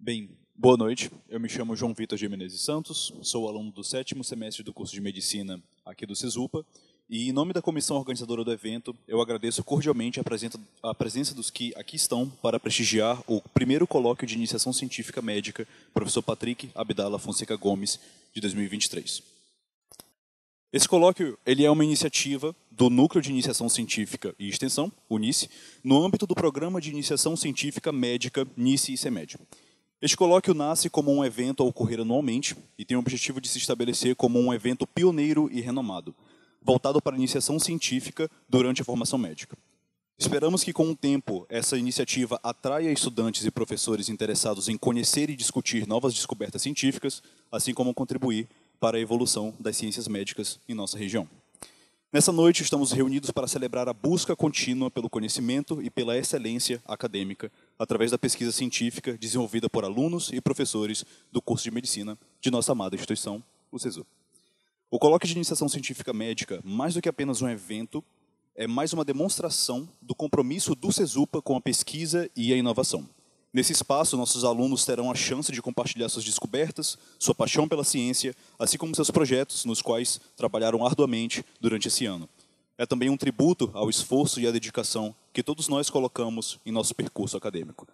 Bem, boa noite. Eu me chamo João Vitor de Menezes Santos, sou aluno do 7º semestre do curso de Medicina aqui do CESUPA, e em nome da comissão organizadora do evento, eu agradeço cordialmente a presença dos que aqui estão para prestigiar o primeiro colóquio de iniciação científica médica, professor Patrick Abdala Fonseca Gomes, de 2023. Esse colóquio ele é uma iniciativa do Núcleo de Iniciação Científica e Extensão, o NICE, no âmbito do Programa de Iniciação Científica Médica NICE-ICEMED. Este colóquio nasce como um evento a ocorrer anualmente e tem o objetivo de se estabelecer como um evento pioneiro e renomado, voltado para a iniciação científica durante a formação médica. Esperamos que, com o tempo, essa iniciativa atraia estudantes e professores interessados em conhecer e discutir novas descobertas científicas, assim como contribuir para a evolução das ciências médicas em nossa região. Nessa noite, estamos reunidos para celebrar a busca contínua pelo conhecimento e pela excelência acadêmica através da pesquisa científica desenvolvida por alunos e professores do curso de Medicina de nossa amada instituição, o CESU. O colóquio de iniciação científica médica, mais do que apenas um evento, é mais uma demonstração do compromisso do CESUPA com a pesquisa e a inovação. Nesse espaço, nossos alunos terão a chance de compartilhar suas descobertas, sua paixão pela ciência, assim como seus projetos, nos quais trabalharam arduamente durante esse ano. É também um tributo ao esforço e à dedicação que todos nós colocamos em nosso percurso acadêmico.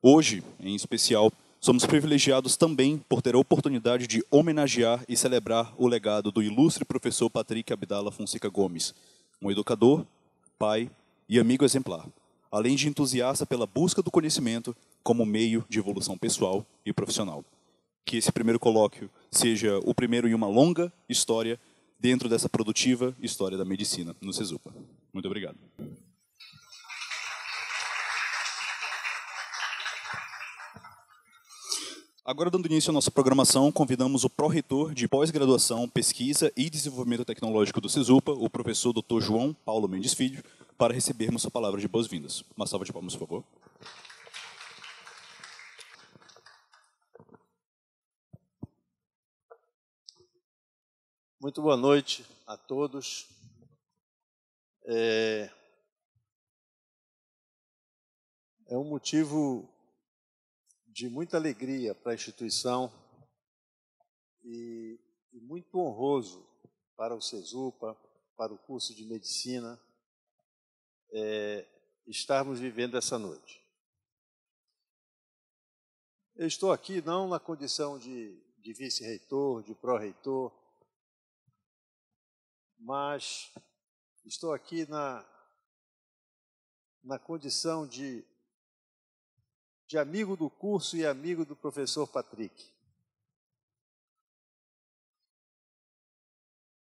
Hoje, em especial, somos privilegiados também por ter a oportunidade de homenagear e celebrar o legado do ilustre professor Patrick Abdala Fonseca Gomes, um educador, pai e amigo exemplar, além de entusiasta pela busca do conhecimento como meio de evolução pessoal e profissional. Que esse primeiro colóquio seja o primeiro em uma longa história dentro dessa produtiva história da medicina no CESUPA. Muito obrigado. Agora, dando início à nossa programação, convidamos o pró-reitor de pós-graduação, pesquisa e desenvolvimento tecnológico do CESUPA, o professor Dr. João Paulo Mendes Filho, para recebermos sua palavra de boas-vindas. Uma salva de palmas, por favor. Muito boa noite a todos. É um motivo de muita alegria para a instituição e muito honroso para o CESUPA, para o curso de Medicina, estarmos vivendo essa noite. Eu estou aqui não na condição de vice-reitor, de pró-reitor, mas estou aqui na condição de amigo do curso e amigo do professor Patrick.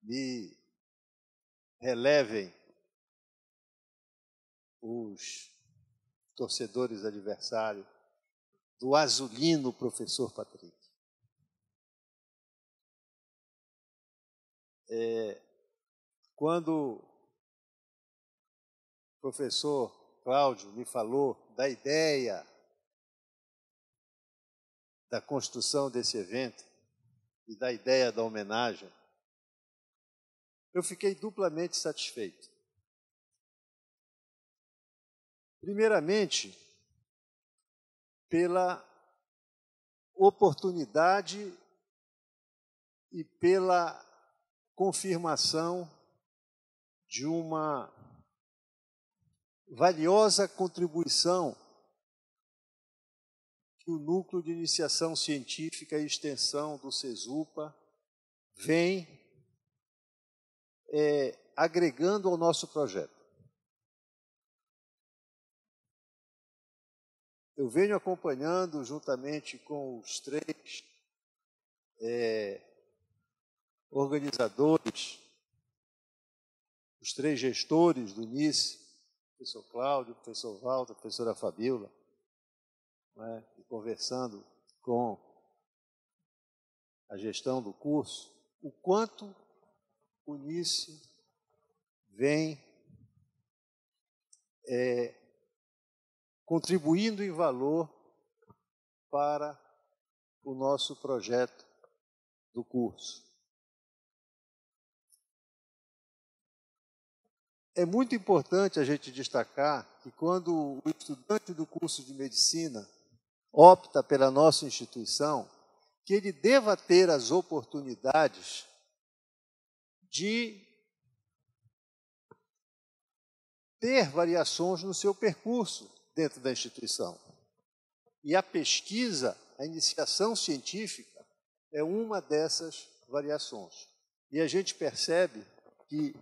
Me relevem os torcedores adversários do azulino professor Patrick. Quando o professor Cláudio me falou da ideia da construção desse evento e da ideia da homenagem, eu fiquei duplamente satisfeito. Primeiramente, pela oportunidade e pela confirmação de uma valiosa contribuição que o Núcleo de Iniciação Científica e Extensão do CESUPA vem agregando ao nosso projeto. Eu venho acompanhando, juntamente com os três organizadores, os três gestores do NICE, o professor Cláudio, o professor Walter, a professora Fabíola, e conversando com a gestão do curso, o quanto o NICE vem contribuindo em valor para o nosso projeto do curso. É muito importante a gente destacar que quando o estudante do curso de medicina opta pela nossa instituição, que ele deva ter as oportunidades de ter variações no seu percurso dentro da instituição. E a pesquisa, a iniciação científica, é uma dessas variações. E a gente percebe que,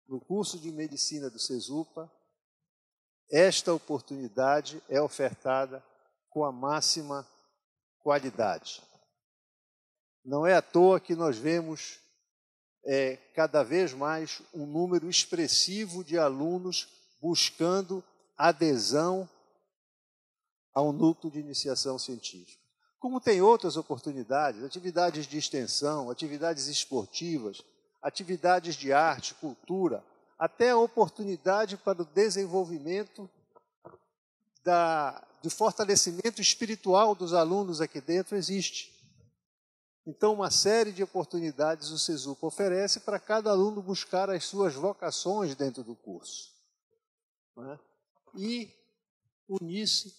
no curso de medicina do CESUPA, esta oportunidade é ofertada com a máxima qualidade. Não é à toa que nós vemos cada vez mais um número expressivo de alunos buscando adesão ao núcleo de iniciação científica. Como tem outras oportunidades, atividades de extensão, atividades esportivas, atividades de arte, cultura, até a oportunidade para o desenvolvimento de fortalecimento espiritual dos alunos aqui dentro existe. Então, uma série de oportunidades o CESUPA oferece para cada aluno buscar as suas vocações dentro do curso. Não é? E o NICE,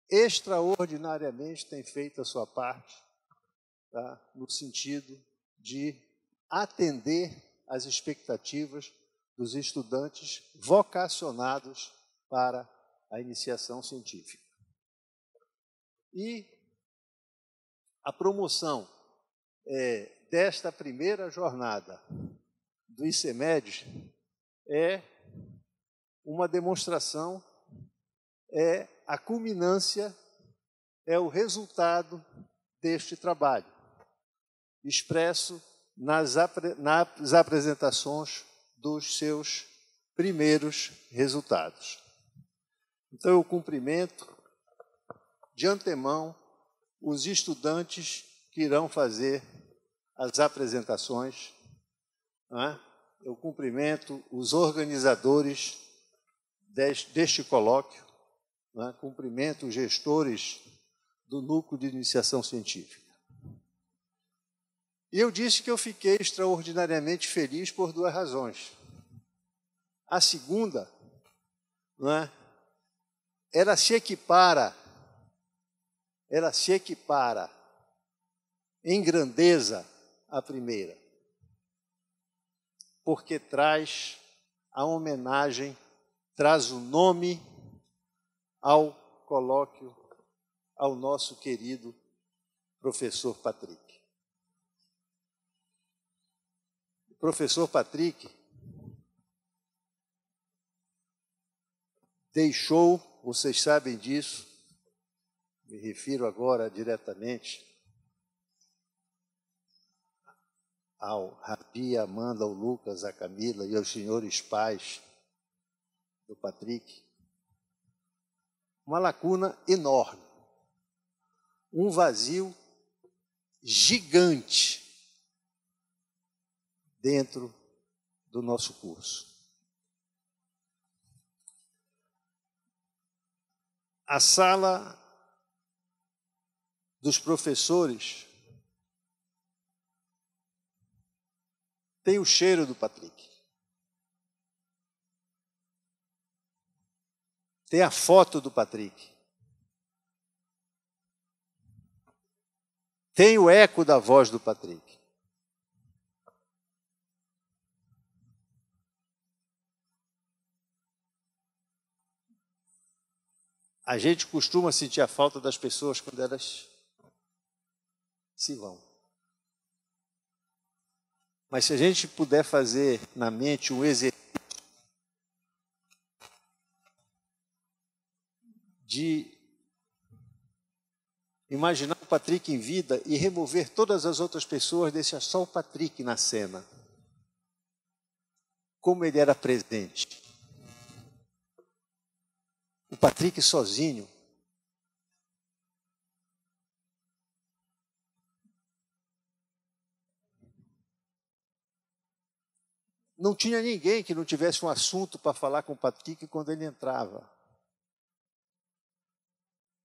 extraordinariamente, tem feito a sua parte, tá? No sentido de atender às expectativas dos estudantes vocacionados para a iniciação científica. E a promoção desta primeira jornada do ICEMED é uma demonstração, é a culminância, é o resultado deste trabalho, expresso nas apresentações dos seus primeiros resultados. Então, eu cumprimento de antemão os estudantes que irão fazer as apresentações. Né? Eu cumprimento os organizadores deste colóquio, né? Cumprimento os gestores do Núcleo de Iniciação Científica. E eu disse que eu fiquei extraordinariamente feliz por duas razões. A segunda, não é? Ela se equipara em grandeza à primeira, porque traz a homenagem, traz o nome ao colóquio, ao nosso querido professor Patrick. O professor Patrick deixou, vocês sabem disso, me refiro agora diretamente ao Rabi, a Amanda, ao Lucas, a Camila e aos senhores pais do Patrick, uma lacuna enorme, um vazio gigante dentro do nosso curso. A sala dos professores tem o cheiro do Patrick. Tem a foto do Patrick. Tem o eco da voz do Patrick. A gente costuma sentir a falta das pessoas quando elas se vão. Mas se a gente puder fazer na mente um exercício de imaginar o Patrick em vida e remover todas as outras pessoas, deixar só o Patrick na cena. Como ele era presente. O Patrick sozinho. Não tinha ninguém que não tivesse um assunto para falar com o Patrick quando ele entrava.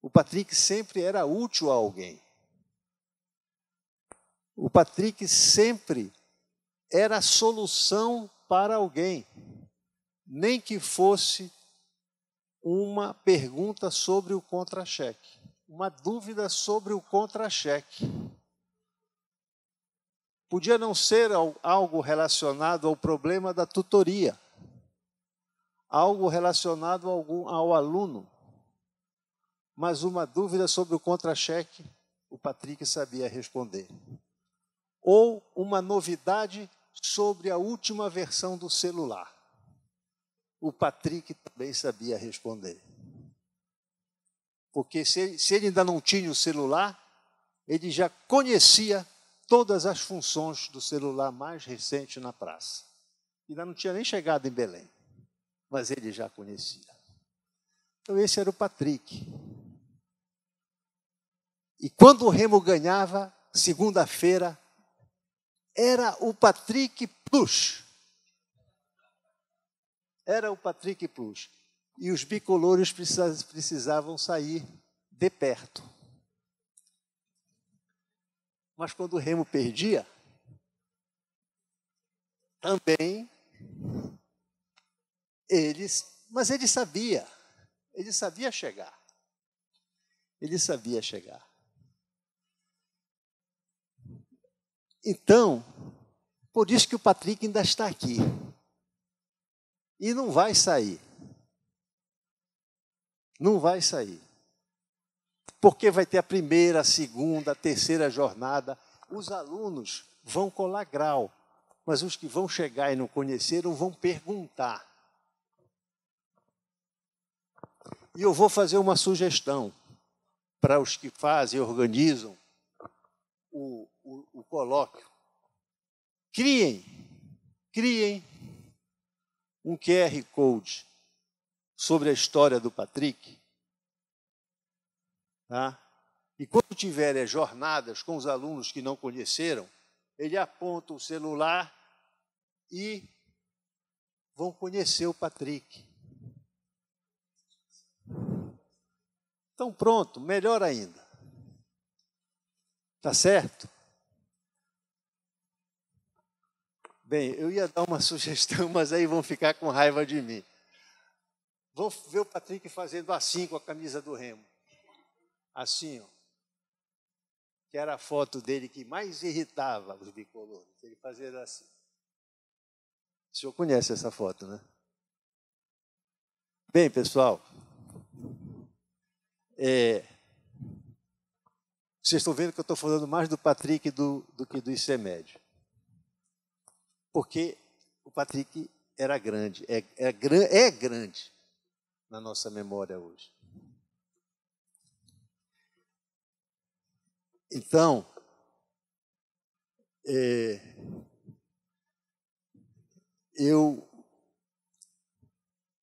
O Patrick sempre era útil a alguém. O Patrick sempre era a solução para alguém, nem que fosse uma pergunta sobre o contra-cheque. uma dúvida sobre o contra-cheque. Podia não ser algo relacionado ao problema da tutoria, algo relacionado ao aluno, mas uma dúvida sobre o contra-cheque, o Patrick sabia responder. Ou uma novidade sobre a última versão do celular. O Patrick também sabia responder. Porque se ele ainda não tinha o celular, ele já conhecia todas as funções do celular mais recente na praça. Ainda não tinha nem chegado em Belém, mas ele já conhecia. Então esse era o Patrick. E quando o Remo ganhava, segunda-feira, era o Patrick Plus. Era o Patrick Plus. E os bicolores precisavam sair de perto. Mas quando o Remo perdia, também ele sabia chegar. Ele sabia chegar. Então, por isso que o Patrick ainda está aqui. E não vai sair. Não vai sair. Porque vai ter a primeira, a segunda, a terceira jornada. Os alunos vão colar grau, mas os que vão chegar e não conheceram vão perguntar. E eu vou fazer uma sugestão para os que fazem e organizam o colóquio. Criem um QR Code sobre a história do Patrick. Tá? E quando tiverem jornadas com os alunos que não conheceram, ele aponta o celular e vão conhecer o Patrick. Então pronto, melhor ainda. Tá certo? Bem, eu ia dar uma sugestão, mas aí vão ficar com raiva de mim. Vão ver o Patrick fazendo assim com a camisa do Remo. Assim, ó. Que era a foto dele que mais irritava os bicolores. Ele fazia assim. O senhor conhece essa foto, né? Bem, pessoal, vocês estão vendo que eu estou falando mais do Patrick do que do ICEMED. Porque o Patrick era grande, é grande na nossa memória hoje. Então, eu,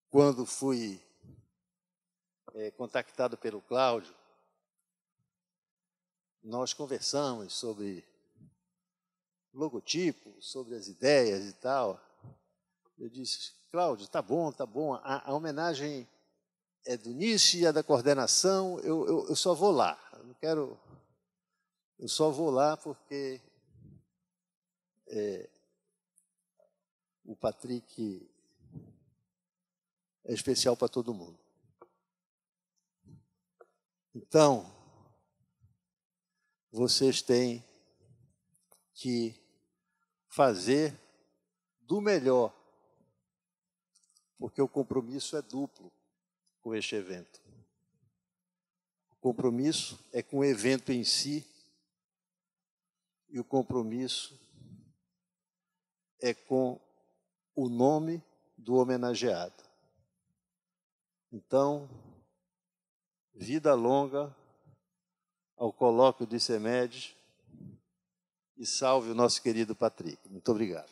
quando fui contactado pelo Cláudio, nós conversamos sobre logotipo, sobre as ideias e tal. Eu disse, Cláudio, tá bom. A homenagem é do início e a da coordenação, eu só vou lá. Eu só vou lá porque o Patrick é especial para todo mundo. Então, vocês têm que fazer do melhor, porque o compromisso é duplo com este evento. O compromisso é com o evento em si e o compromisso é com o nome do homenageado. Então, vida longa ao colóquio do ICEMED e salve o nosso querido Patrick. Muito obrigado.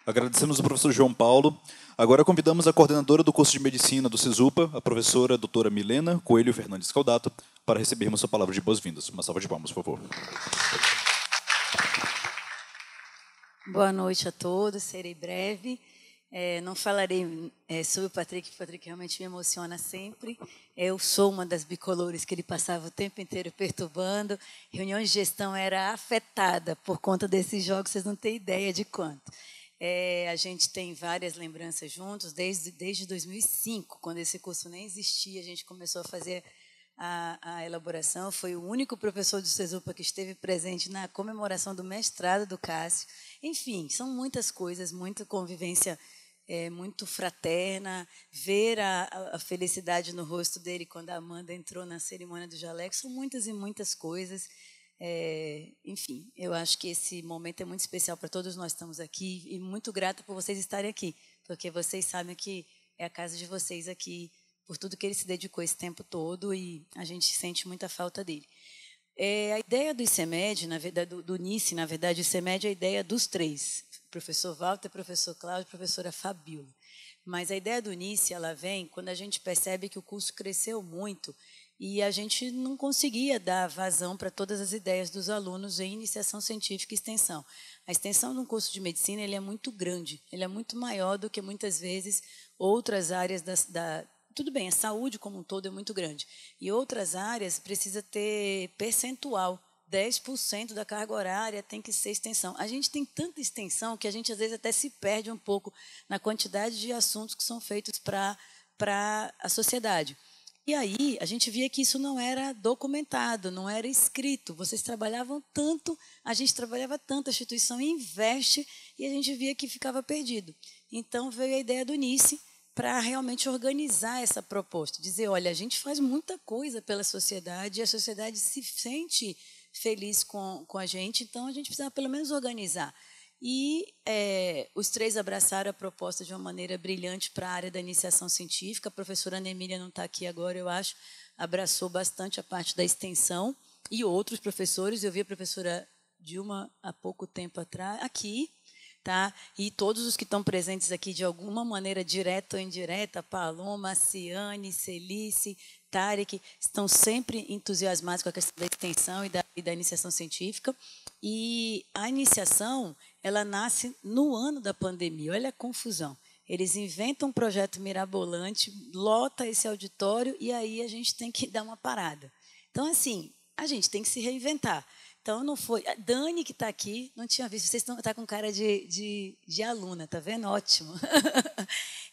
Agradecemos ao professor João Paulo. Agora convidamos a coordenadora do curso de Medicina do CESUPA, a professora doutora Milena Coelho Fernandes Caldato, para recebermos sua palavra de boas-vindas. Uma salva de palmas, por favor. Boa noite a todos, serei breve. Não falarei sobre o Patrick realmente me emociona sempre. Eu sou uma das bicolores que ele passava o tempo inteiro perturbando. Reuniões de gestão era afetada por conta desses jogos, vocês não têm ideia de quanto. A gente tem várias lembranças juntos, desde 2005, quando esse curso nem existia, a gente começou a fazer a elaboração. Foi o único professor do CESUPA que esteve presente na comemoração do mestrado do Cássio. Enfim, são muitas coisas, muita convivência muito fraterna, ver a felicidade no rosto dele quando a Amanda entrou na cerimônia do jaleco, são muitas e muitas coisas. Enfim, eu acho que esse momento é muito especial para todos nós que estamos aqui e muito grata por vocês estarem aqui, porque vocês sabem que é a casa de vocês aqui, por tudo que ele se dedicou esse tempo todo e a gente sente muita falta dele. A ideia do ICEMED, na verdade, do NICE, na verdade, o ICEMED é a ideia dos três, professor Walter, professor Cláudio e professora Fabíola. Mas a ideia do NICE, ela vem quando a gente percebe que o curso cresceu muito e a gente não conseguia dar vazão para todas as ideias dos alunos em iniciação científica e extensão. A extensão de um curso de medicina ele é muito grande, ele é muito maior do que muitas vezes outras áreas tudo bem, a saúde como um todo é muito grande. E outras áreas precisa ter percentual. 10% da carga horária tem que ser extensão. A gente tem tanta extensão que a gente, às vezes, até se perde um pouco na quantidade de assuntos que são feitos para a sociedade. E aí, a gente via que isso não era documentado, não era escrito. Vocês trabalhavam tanto, a gente trabalhava tanto, a instituição investe, e a gente via que ficava perdido. Então, veio a ideia do NICE, para realmente organizar essa proposta, dizer, olha, a gente faz muita coisa pela sociedade e a sociedade se sente feliz com a gente, então a gente precisa pelo menos organizar. E os três abraçaram a proposta de uma maneira brilhante para a área da iniciação científica. A professora Ana Emília não está aqui agora, eu acho, abraçou bastante a parte da extensão e outros professores. Eu vi a professora Dilma há pouco tempo atrás, aqui, tá? E todos os que estão presentes aqui, de alguma maneira, direta ou indireta, Paloma, Ciane, Celice, Tarek, estão sempre entusiasmados com a questão da extensão e da iniciação científica. E a iniciação, ela nasce no ano da pandemia. Olha a confusão. Eles inventam um projeto mirabolante, lota esse auditório e aí a gente tem que dar uma parada. Então, assim, a gente tem que se reinventar. Então, não foi... A Dani, que está aqui, não tinha visto. Vocês estão com cara de aluna, tá vendo? Ótimo.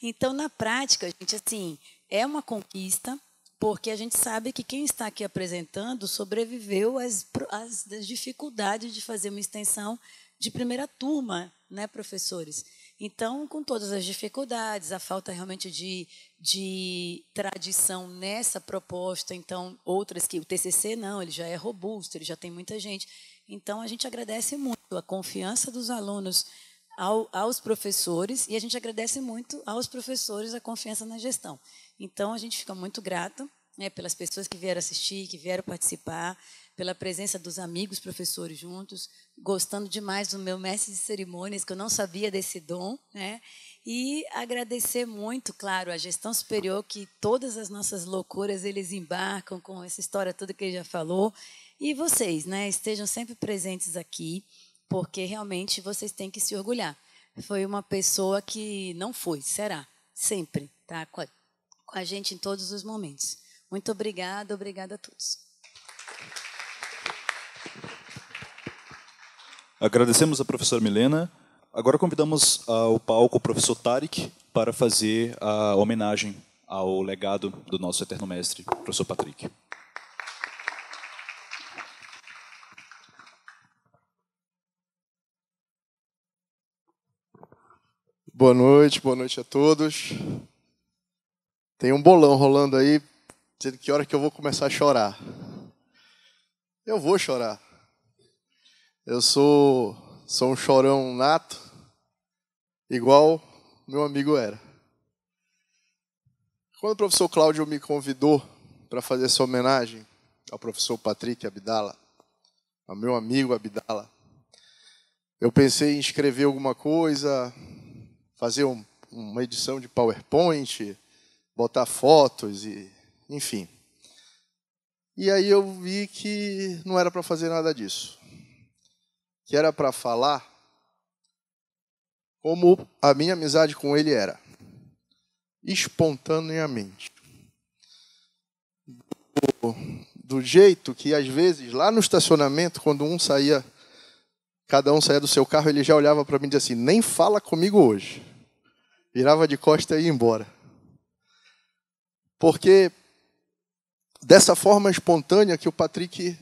Então, na prática, gente, assim, é uma conquista, porque a gente sabe que quem está aqui apresentando sobreviveu às dificuldades de fazer uma extensão de primeira turma, né, professores? Então, com todas as dificuldades, a falta realmente de tradição nessa proposta, então, outras que o TCC não, ele já é robusto, ele já tem muita gente. Então, a gente agradece muito a confiança dos alunos aos professores e a gente agradece muito aos professores a confiança na gestão. Então, a gente fica muito grata, né, pelas pessoas que vieram assistir, que vieram participar, pela presença dos amigos professores juntos, gostando demais do meu mestre de cerimônias, que eu não sabia desse dom, né? E agradecer muito, claro, à gestão superior, que todas as nossas loucuras eles embarcam com essa história toda que ele já falou. E vocês, né, estejam sempre presentes aqui, porque realmente vocês têm que se orgulhar. Foi uma pessoa que não foi, será, sempre, tá? Com a gente em todos os momentos. Muito obrigada, obrigada a todos. Agradecemos a professora Milena. Agora convidamos ao palco o professor Tarek para fazer a homenagem ao legado do nosso eterno mestre, professor Patrick. Boa noite a todos. Tem um bolão rolando aí, dizendo que hora que eu vou começar a chorar. Eu vou chorar. Eu sou um chorão nato, igual meu amigo era. Quando o professor Cláudio me convidou para fazer essa homenagem ao professor Patrick Abdala, ao meu amigo Abdala, eu pensei em escrever alguma coisa, fazer uma edição de PowerPoint, botar fotos, enfim. E aí eu vi que não era para fazer nada disso. Que era para falar como a minha amizade com ele era, espontaneamente. Do jeito que, às vezes, lá no estacionamento, quando um saía cada um saía do seu carro, ele já olhava para mim e dizia assim, nem fala comigo hoje. Virava de costa e ia embora. Porque dessa forma espontânea que o Patrick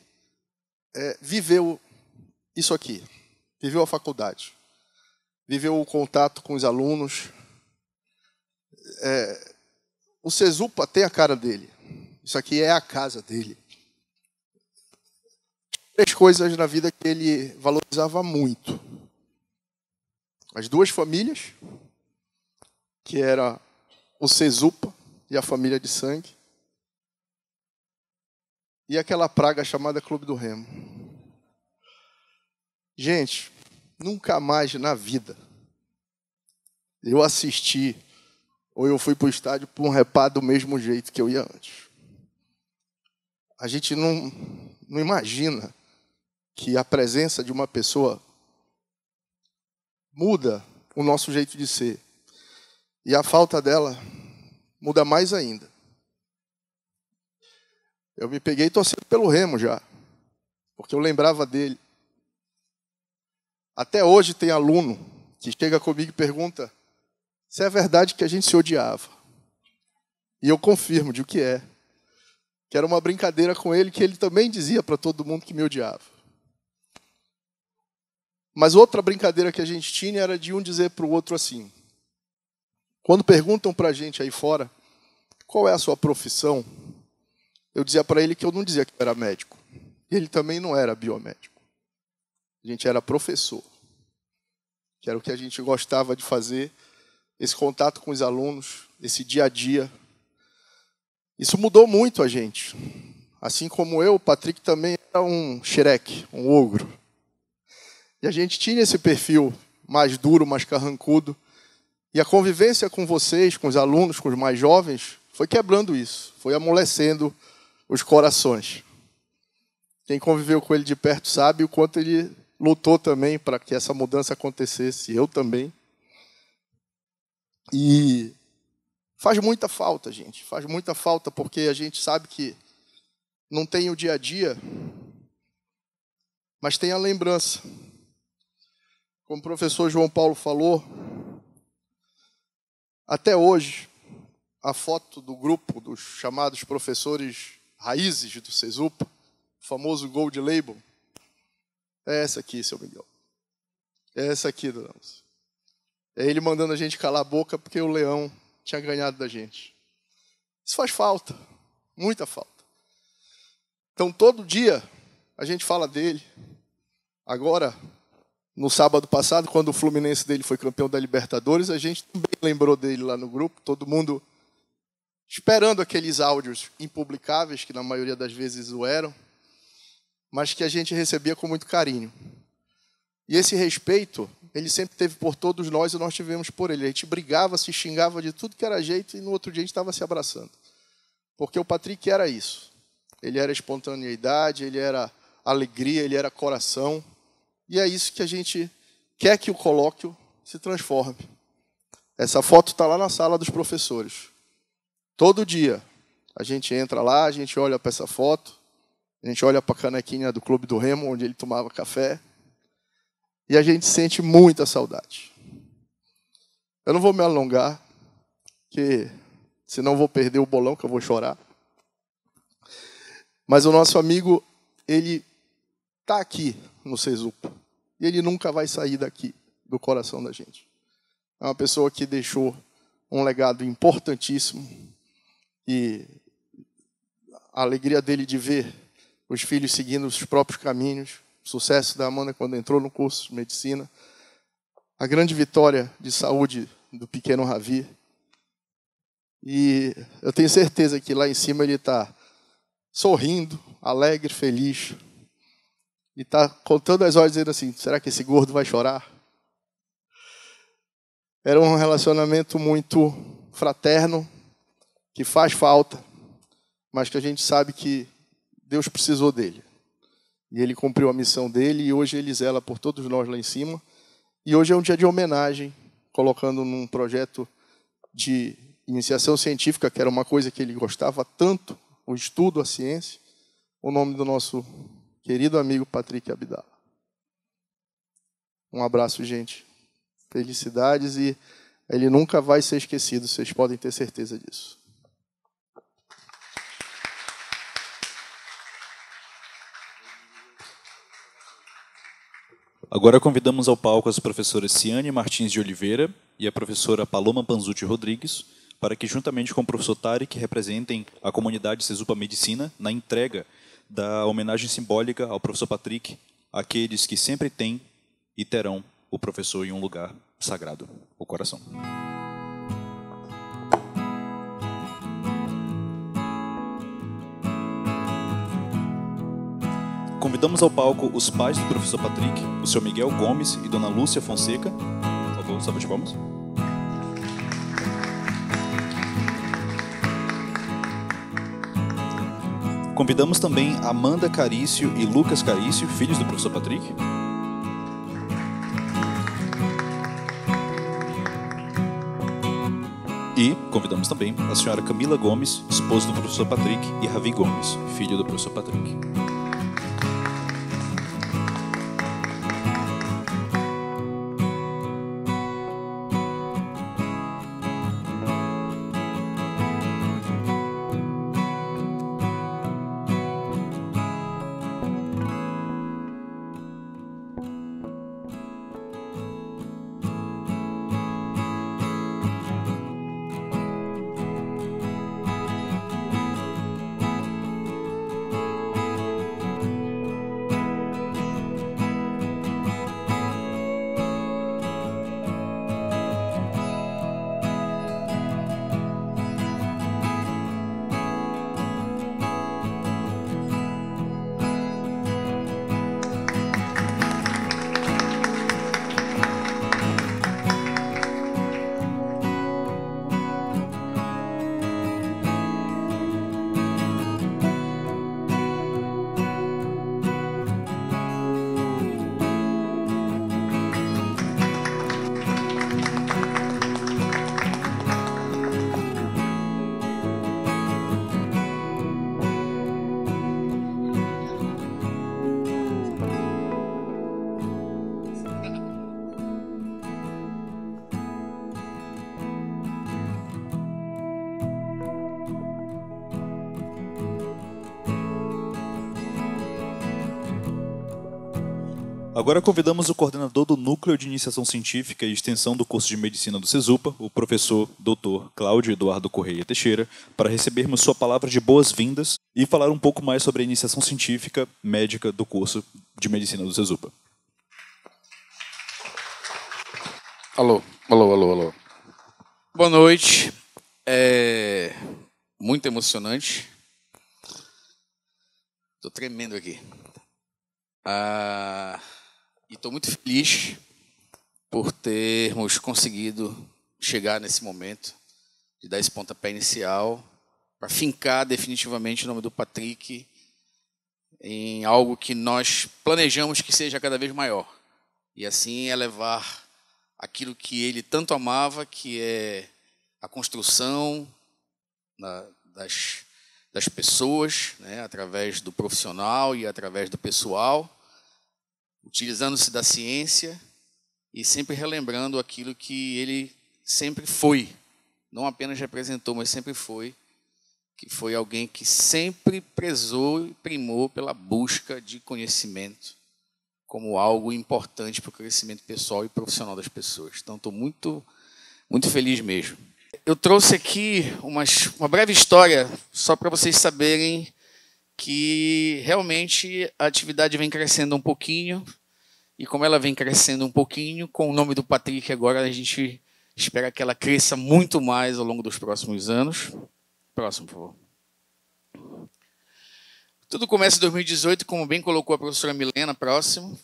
viveu isso aqui. Viveu a faculdade. Viveu o contato com os alunos. O Cesupa tem a cara dele. Isso aqui é a casa dele. 3 coisas na vida que ele valorizava muito. As 2 famílias, que era o Cesupa e a família de sangue, e aquela praga chamada Clube do Remo. Gente, nunca mais na vida eu assisti ou eu fui para o estádio para um repá do mesmo jeito que eu ia antes. A gente não imagina que a presença de uma pessoa muda o nosso jeito de ser. E a falta dela muda mais ainda. Eu me peguei torcendo pelo Remo já, porque eu lembrava dele. Até hoje tem aluno que chega comigo e pergunta se é verdade que a gente se odiava. E eu confirmo de o que é. Que era uma brincadeira com ele que ele também dizia para todo mundo que me odiava. Mas outra brincadeira que a gente tinha era de um dizer para o outro assim. Quando perguntam para a gente aí fora, qual é a sua profissão? Eu dizia para ele que eu não dizia que eu era médico. E ele também não era biomédico. A gente era professor. Que era o que a gente gostava de fazer. Esse contato com os alunos, esse dia a dia. Isso mudou muito a gente. Assim como eu, o Patrick também era um xereque, um ogro. E a gente tinha esse perfil mais duro, mais carrancudo. E a convivência com vocês, com os alunos, com os mais jovens, foi quebrando isso. Foi amolecendo os corações. Quem conviveu com ele de perto sabe o quanto ele lutou também para que essa mudança acontecesse. Eu também. E faz muita falta, gente. Faz muita falta porque a gente sabe que não tem o dia a dia, mas tem a lembrança. Como o professor João Paulo falou, até hoje, a foto do grupo dos chamados professores raízes do Cesupa, o famoso Gold Label, é essa aqui, seu Miguel. É essa aqui, dona Lúcia. É ele mandando a gente calar a boca porque o leão tinha ganhado da gente. Isso faz falta, muita falta. Então, todo dia, a gente fala dele. Agora, no sábado passado, quando o Fluminense dele foi campeão da Libertadores, a gente também lembrou dele lá no grupo, todo mundo esperando aqueles áudios impublicáveis, que na maioria das vezes o eram, mas que a gente recebia com muito carinho. E esse respeito, ele sempre teve por todos nós e nós tivemos por ele. A gente brigava, se xingava de tudo que era jeito e no outro dia a gente estava se abraçando. Porque o Patrick era isso. Ele era espontaneidade, ele era alegria, ele era coração. E é isso que a gente quer que o colóquio se transforme. Essa foto está lá na sala dos professores. Todo dia a gente entra lá, a gente olha para essa foto, a gente olha para a canequinha do Clube do Remo, onde ele tomava café, e a gente sente muita saudade. Eu não vou me alongar, porque senão vou perder o bolão, que eu vou chorar. Mas o nosso amigo, ele está aqui no Cesupa. E ele nunca vai sair daqui, do coração da gente. É uma pessoa que deixou um legado importantíssimo. E a alegria dele de ver os filhos seguindo os próprios caminhos. O sucesso da Amanda quando entrou no curso de medicina. A grande vitória de saúde do pequeno Ravi. E eu tenho certeza que lá em cima ele está sorrindo, alegre, feliz. E está contando as horas dizendo assim, será que esse gordo vai chorar? Era um relacionamento muito fraterno, que faz falta, mas que a gente sabe que Deus precisou dele. E ele cumpriu a missão dele e hoje ele zela por todos nós lá em cima. E hoje é um dia de homenagem, colocando num projeto de iniciação científica, que era uma coisa que ele gostava tanto, o estudo, a ciência, o nome do nosso querido amigo Patrick Abdala. Um abraço, gente. Felicidades, e ele nunca vai ser esquecido, vocês podem ter certeza disso. Agora convidamos ao palco as professoras Ciane Martins de Oliveira e a professora Paloma Panzuti Rodrigues, para que, juntamente com o professor Tarek, representem a comunidade Cesupa Medicina na entrega da homenagem simbólica ao professor Patrick, aqueles que sempre têm e terão o professor em um lugar sagrado, o coração. Convidamos ao palco os pais do professor Patrick, o senhor Miguel Gomes e dona Lúcia Fonseca. Por favor, salva de palmas. Convidamos também Amanda Carício e Lucas Carício, filhos do professor Patrick. E convidamos também a senhora Camila Gomes, esposa do professor Patrick, e Ravi Gomes, filho do professor Patrick. Agora convidamos o coordenador do Núcleo de Iniciação Científica e Extensão do curso de Medicina do Cesupa, o professor Dr. Cláudio Eduardo Correia Teixeira, para recebermos sua palavra de boas-vindas e falar um pouco mais sobre a iniciação científica médica do curso de Medicina do Cesupa. Alô. Boa noite. Muito emocionante. Estou tremendo aqui. E estou muito feliz por termos conseguido chegar nesse momento de dar esse pontapé inicial para fincar definitivamente o nome do Patrick em algo que nós planejamos que seja cada vez maior. E assim elevar aquilo que ele tanto amava, que é a construção das pessoas, né, através do profissional e através do pessoal, utilizando-se da ciência e sempre relembrando aquilo que ele sempre foi, não apenas representou, mas sempre foi, que foi alguém que sempre prezou e primou pela busca de conhecimento como algo importante para o crescimento pessoal e profissional das pessoas. Então, estou muito, muito feliz mesmo. Eu trouxe aqui uma breve história, só para vocês saberem que realmente a atividade vem crescendo um pouquinho, e como ela vem crescendo um pouquinho, com o nome do Patrick agora, a gente espera que ela cresça muito mais ao longo dos próximos anos. Próximo, por favor. Tudo começa em 2018, como bem colocou a professora Milena, próximo.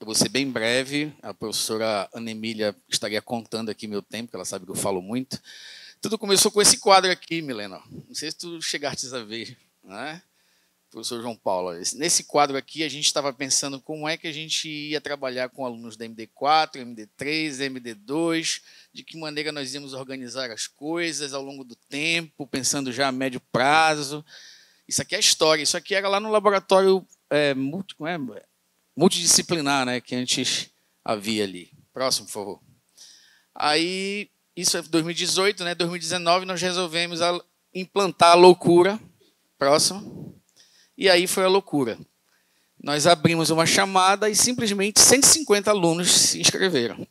Eu vou ser bem breve, a professora Ana Emília estaria contando aqui meu tempo, porque ela sabe que eu falo muito. Tudo começou com esse quadro aqui, Milena. Não sei se tu chegaste a ver, né? Professor João Paulo. Nesse quadro aqui, a gente estava pensando como é que a gente ia trabalhar com alunos da MD4, MD3, MD2, de que maneira nós íamos organizar as coisas ao longo do tempo, pensando já a médio prazo. Isso aqui é história. Isso aqui era lá no laboratório multidisciplinar, né, que antes havia ali. Próximo, por favor. Aí, isso é 2018, né? 2019 nós resolvemos implantar a loucura. Próximo. E aí foi a loucura. Nós abrimos uma chamada e simplesmente 150 alunos se inscreveram.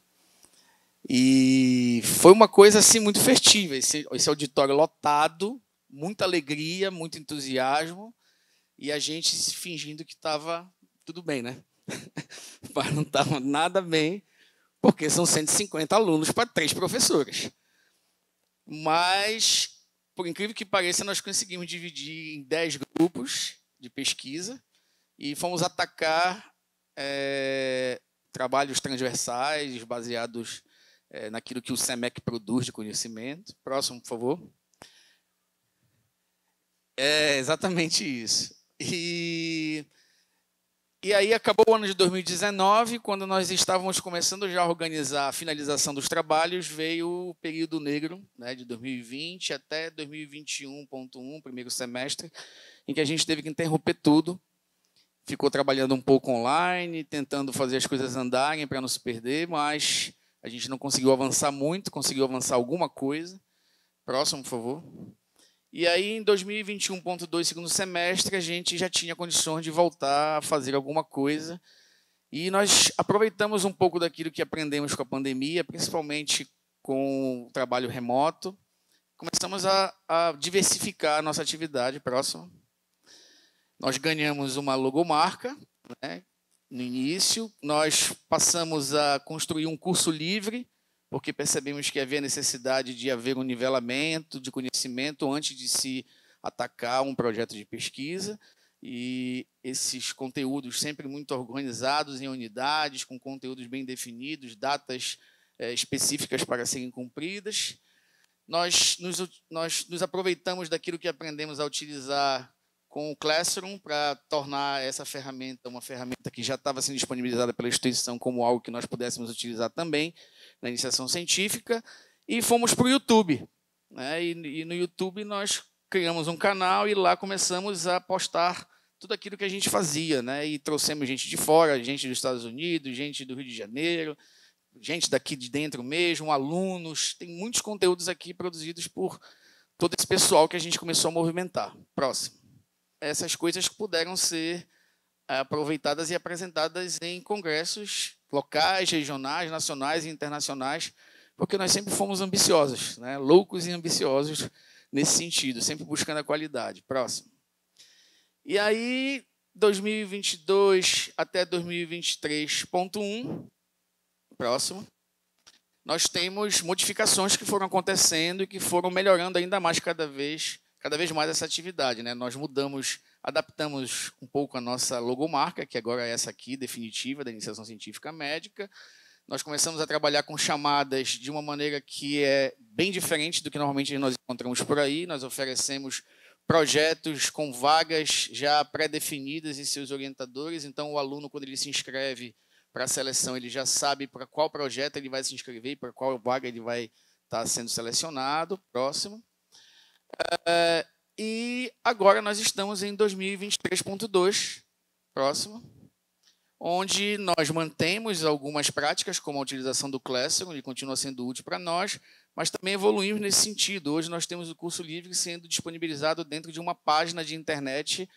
E foi uma coisa assim muito festiva, esse auditório lotado, muita alegria, muito entusiasmo, e a gente fingindo que estava tudo bem, né? Mas não estava nada bem, porque são 150 alunos para 3 professores. Mas, por incrível que pareça, nós conseguimos dividir em 10 grupos de pesquisa e fomos atacar trabalhos transversais baseados naquilo que o SEMEC produz de conhecimento. Próximo, por favor. É exatamente isso. E aí acabou o ano de 2019, quando nós estávamos começando já a organizar a finalização dos trabalhos, veio o período negro, né, de 2020 até 2021.1, primeiro semestre, em que a gente teve que interromper tudo. Ficou trabalhando um pouco online, tentando fazer as coisas andarem para não se perder, mas a gente não conseguiu avançar muito, conseguiu avançar alguma coisa. Próximo, por favor. E aí, em 2021.2, segundo semestre, a gente já tinha condições de voltar a fazer alguma coisa. E nós aproveitamos um pouco daquilo que aprendemos com a pandemia, principalmente com o trabalho remoto. Começamos a diversificar a nossa atividade. Próximo. Nós ganhamos uma logomarca, né? No início. Nós passamos a construir um curso livre, porque percebemos que havia necessidade de haver um nivelamento de conhecimento antes de se atacar um projeto de pesquisa. E esses conteúdos sempre muito organizados em unidades, com conteúdos bem definidos, datas específicas para serem cumpridas. Nós nos aproveitamos daquilo que aprendemos a utilizar com o Classroom para tornar essa ferramenta uma ferramenta que já estava sendo disponibilizada pela instituição como algo que nós pudéssemos utilizar também na iniciação científica, e fomos para o YouTube. Né? E no YouTube nós criamos um canal e lá começamos a postar tudo aquilo que a gente fazia. Né? E trouxemos gente de fora, gente dos Estados Unidos, gente do Rio de Janeiro, gente daqui de dentro mesmo, alunos. Tem muitos conteúdos aqui produzidos por todo esse pessoal que a gente começou a movimentar. Próximo. Essas coisas puderam ser aproveitadas e apresentadas em congressos locais, regionais, nacionais e internacionais, porque nós sempre fomos ambiciosos, né? Loucos e ambiciosos nesse sentido, sempre buscando a qualidade. Próximo. E aí, 2022 até 2023.1, próximo, nós temos modificações que foram acontecendo e que foram melhorando ainda mais cada vez mais essa atividade. Né? Nós mudamos, adaptamos um pouco a nossa logomarca, que agora é essa aqui, definitiva, da Iniciação Científica Médica. Nós começamos a trabalhar com chamadas de uma maneira que é bem diferente do que normalmente nós encontramos por aí. Nós oferecemos projetos com vagas já pré-definidas e seus orientadores. Então, o aluno, quando ele se inscreve para a seleção, ele já sabe para qual projeto ele vai se inscrever e para qual vaga ele vai estar sendo selecionado. Próximo. E agora nós estamos em 2023.2, próximo, onde nós mantemos algumas práticas, como a utilização do Classroom, ele continua sendo útil para nós, mas também evoluímos nesse sentido. Hoje nós temos o curso livre sendo disponibilizado dentro de uma página de internet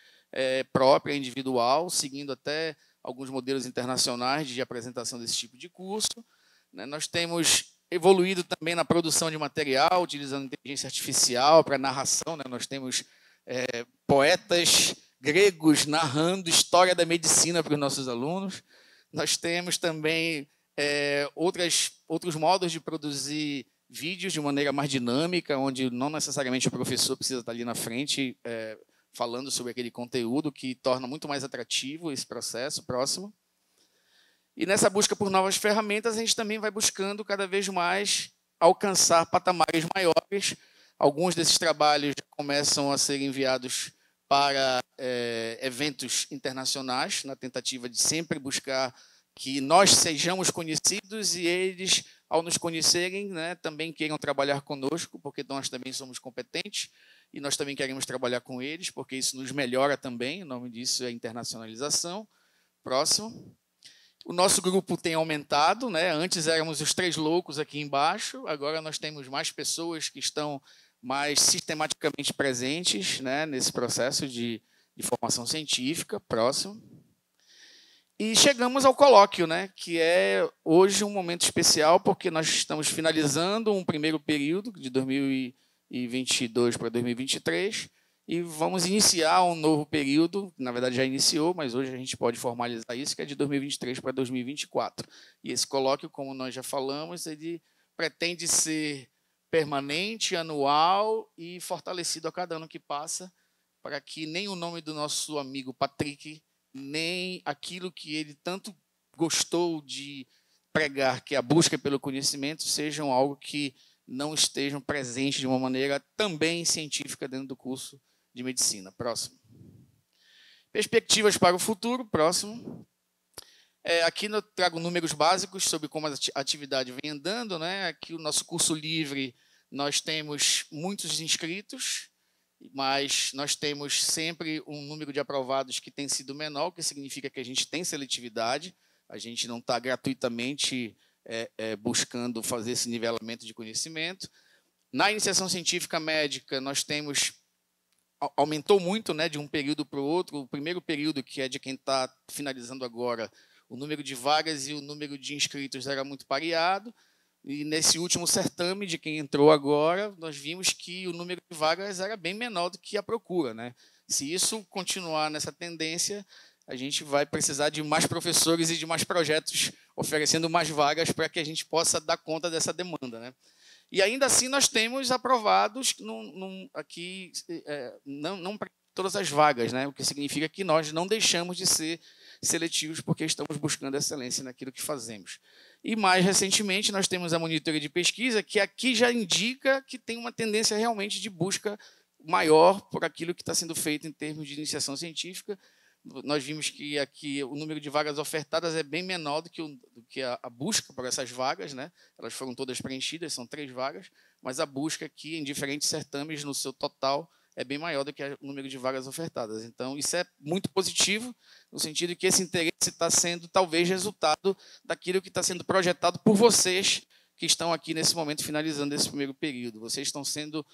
própria, individual, seguindo até alguns modelos internacionais de apresentação desse tipo de curso. Nós temos evoluído também na produção de material, utilizando inteligência artificial para narração. Né? Nós temos poetas gregos narrando história da medicina para os nossos alunos. Nós temos também outros modos de produzir vídeos de maneira mais dinâmica, onde não necessariamente o professor precisa estar ali na frente falando sobre aquele conteúdo, que torna muito mais atrativo esse processo. Próximo. E nessa busca por novas ferramentas, a gente também vai buscando cada vez mais alcançar patamares maiores. Alguns desses trabalhos começam a ser enviados para eventos internacionais, na tentativa de sempre buscar que nós sejamos conhecidos e eles, ao nos conhecerem, né, também queiram trabalhar conosco, porque nós também somos competentes e nós também queremos trabalhar com eles, porque isso nos melhora também. O nome disso é internacionalização. Próximo. O nosso grupo tem aumentado, né? Antes éramos os 3 loucos aqui embaixo, agora nós temos mais pessoas que estão mais sistematicamente presentes, né, nesse processo de formação científica. Próximo. E chegamos ao colóquio, né, que é hoje um momento especial, porque nós estamos finalizando um primeiro período, de 2022 para 2023, e vamos iniciar um novo período, na verdade já iniciou, mas hoje a gente pode formalizar isso, que é de 2023 para 2024. E esse colóquio, como nós já falamos, ele pretende ser permanente, anual e fortalecido a cada ano que passa, para que nem o nome do nosso amigo Patrick, nem aquilo que ele tanto gostou de pregar, que é a busca pelo conhecimento, sejam algo que não estejam presentes de uma maneira também científica dentro do curso de medicina. Próximo. Perspectivas para o futuro. Próximo. Aqui eu trago números básicos sobre como a atividade vem andando, né? Aqui o nosso curso livre, nós temos muitos inscritos, mas nós temos sempre um número de aprovados que tem sido menor, o que significa que a gente tem seletividade, a gente não está gratuitamente buscando fazer esse nivelamento de conhecimento. Na iniciação científica médica, nós temos aumentou muito, né, de um período para o outro. O primeiro período, que é de quem está finalizando agora, o número de vagas e o número de inscritos era muito pareado. E nesse último certame, de quem entrou agora, nós vimos que o número de vagas era bem menor do que a procura, né? Se isso continuar nessa tendência, a gente vai precisar de mais professores e de mais projetos oferecendo mais vagas para que a gente possa dar conta dessa demanda, né? E ainda assim nós temos aprovados aqui, não para todas as vagas, né? O que significa que nós não deixamos de ser seletivos porque estamos buscando excelência naquilo que fazemos. E mais recentemente nós temos a monitoria de pesquisa, que aqui já indica que tem uma tendência realmente de busca maior por aquilo que está sendo feito em termos de iniciação científica. Nós vimos que aqui o número de vagas ofertadas é bem menor do que a busca por essas vagas, né? Elas foram todas preenchidas, são 3 vagas, mas a busca aqui em diferentes certames, no seu total, é bem maior do que o número de vagas ofertadas. Então, isso é muito positivo, no sentido que esse interesse está sendo, talvez, resultado daquilo que está sendo projetado por vocês que estão aqui nesse momento finalizando esse primeiro período. Vocês estão sendo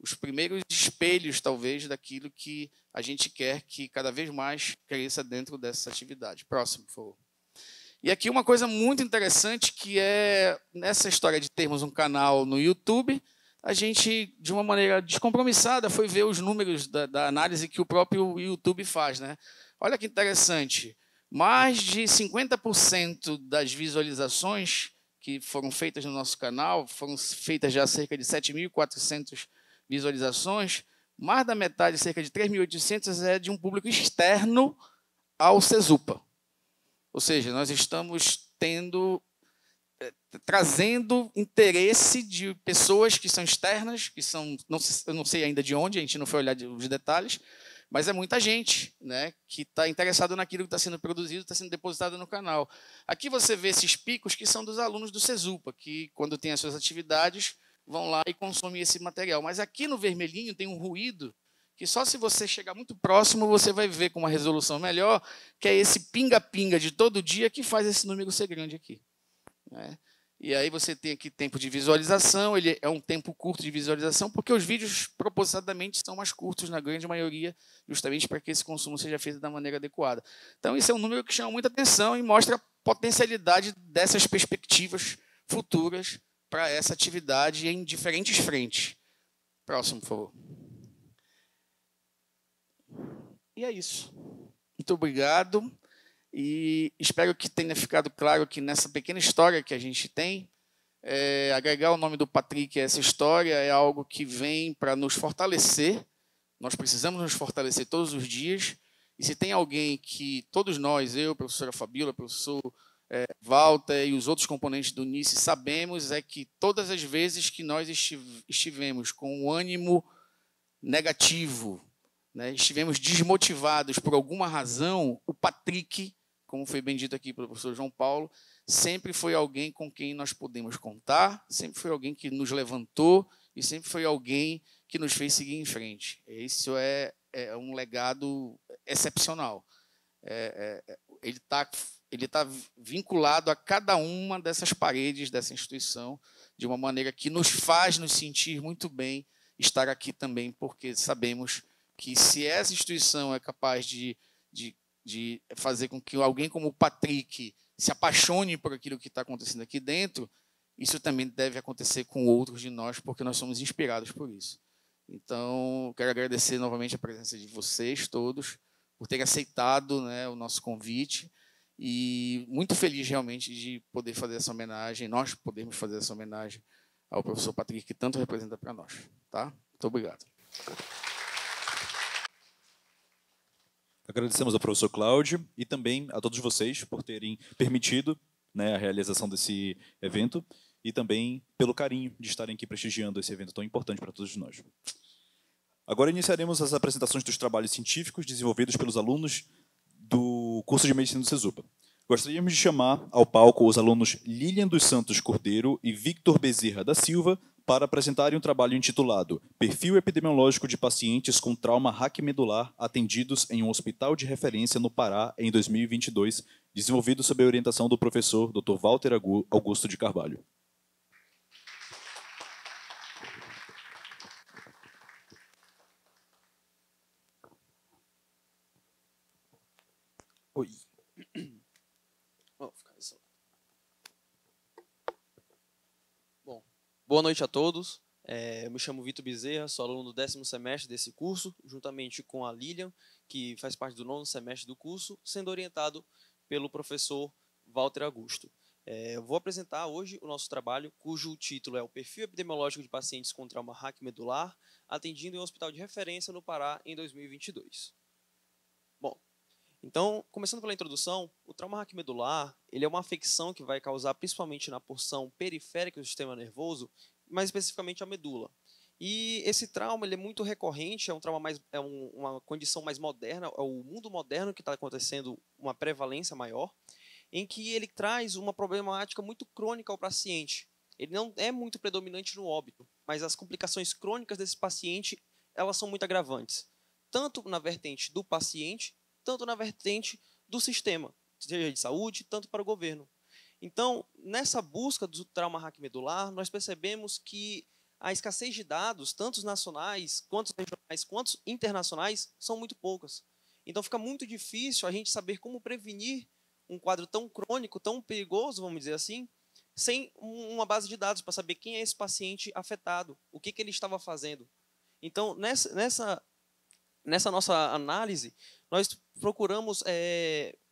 os primeiros espelhos, talvez, daquilo que a gente quer que cada vez mais cresça dentro dessa atividade. Próximo, por favor. E aqui uma coisa muito interessante, que é, nessa história de termos um canal no YouTube, a gente, de uma maneira descompromissada, foi ver os números da análise que o próprio YouTube faz, né? Olha que interessante. Mais de 50% das visualizações que foram feitas no nosso canal, foram feitas já cerca de 7.400 visualizações, mais da metade, cerca de 3.800, é de um público externo ao CESUPA. Ou seja, nós estamos trazendo interesse de pessoas que são externas, que são, eu não sei ainda de onde, a gente não foi olhar os detalhes, mas é muita gente, né, que está interessado naquilo que está sendo produzido, está sendo depositado no canal. Aqui você vê esses picos que são dos alunos do CESUPA, que, quando tem as suas atividades, vão lá e consomem esse material. Mas aqui no vermelhinho tem um ruído que só se você chegar muito próximo você vai ver com uma resolução melhor, que é esse pinga-pinga de todo dia que faz esse número ser grande aqui, né? E aí você tem aqui tempo de visualização, ele é um tempo curto de visualização, porque os vídeos propositadamente são mais curtos, na grande maioria, justamente para que esse consumo seja feito da maneira adequada. Então, isso é um número que chama muita atenção e mostra a potencialidade dessas perspectivas futuras para essa atividade em diferentes frentes. Próximo, por favor. E é isso. Muito obrigado. E espero que tenha ficado claro que nessa pequena história que a gente tem, agregar o nome do Patrick a essa história é algo que vem para nos fortalecer. Nós precisamos nos fortalecer todos os dias. E se tem alguém que todos nós, eu, professora Fabíola, professor Walter e os outros componentes do NICE sabemos, é que todas as vezes que nós estivemos com um ânimo negativo, né, estivemos desmotivados por alguma razão, o Patrick, como foi bem dito aqui pelo professor João Paulo, sempre foi alguém com quem nós podemos contar, sempre foi alguém que nos levantou e sempre foi alguém que nos fez seguir em frente. Isso é um legado excepcional. Ele está ele está vinculado a cada uma dessas paredes dessa instituição, de uma maneira que nos faz nos sentir muito bem estar aqui também, porque sabemos que se essa instituição é capaz de fazer com que alguém como o Patrick se apaixone por aquilo que está acontecendo aqui dentro, isso também deve acontecer com outros de nós, porque nós somos inspirados por isso. Então, quero agradecer novamente a presença de vocês todos, por terem aceitado, né, o nosso convite, e muito feliz realmente de poder fazer essa homenagem, nós podemos fazer essa homenagem ao professor Patrick, que tanto representa para nós. Tá? Muito obrigado. Agradecemos ao professor Cláudio e também a todos vocês por terem permitido, né, a realização desse evento e também pelo carinho de estarem aqui prestigiando esse evento tão importante para todos nós. Agora iniciaremos as apresentações dos trabalhos científicos desenvolvidos pelos alunos do curso de Medicina do CESUPA. Gostaríamos de chamar ao palco os alunos Lilian dos Santos Cordeiro e Victor Bezerra da Silva para apresentarem um trabalho intitulado Perfil epidemiológico de pacientes com trauma raquimedular atendidos em um hospital de referência no Pará em 2022, desenvolvido sob a orientação do professor Dr. Walter Augusto de Carvalho. Oi. Vou ficar nesse lado. Bom, boa noite a todos. Eu me chamo Vitor Bezerra, sou aluno do 10º semestre desse curso, juntamente com a Lilian, que faz parte do 9º semestre do curso, sendo orientado pelo professor Walter Augusto. Eu vou apresentar hoje o nosso trabalho, cujo título é o Perfil epidemiológico de pacientes com trauma raquimedular, atendido em um hospital de referência no Pará em 2022. Bom, então, começando pela introdução, o trauma raquimedular ele é uma afecção que vai causar principalmente na porção periférica do sistema nervoso, mais especificamente a medula. E esse trauma ele é muito recorrente, é um trauma uma condição mais moderna, é o mundo moderno que está acontecendo uma prevalência maior, em que ele traz uma problemática muito crônica ao paciente. Ele não é muito predominante no óbito, mas as complicações crônicas desse paciente elas são muito agravantes, tanto na vertente do paciente, tanto na vertente do sistema, seja de saúde, tanto para o governo. Então, nessa busca do trauma raquimedular, nós percebemos que a escassez de dados, tanto nacionais, quanto regionais, quanto internacionais, são muito poucas. Então, fica muito difícil a gente saber como prevenir um quadro tão crônico, tão perigoso, vamos dizer assim, sem uma base de dados para saber quem é esse paciente afetado, o que ele estava fazendo. Então, nessa nossa análise, nós procuramos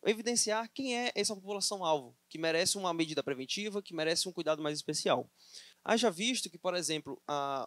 evidenciar quem é essa população-alvo, que merece uma medida preventiva, que merece um cuidado mais especial. Haja visto que, por exemplo,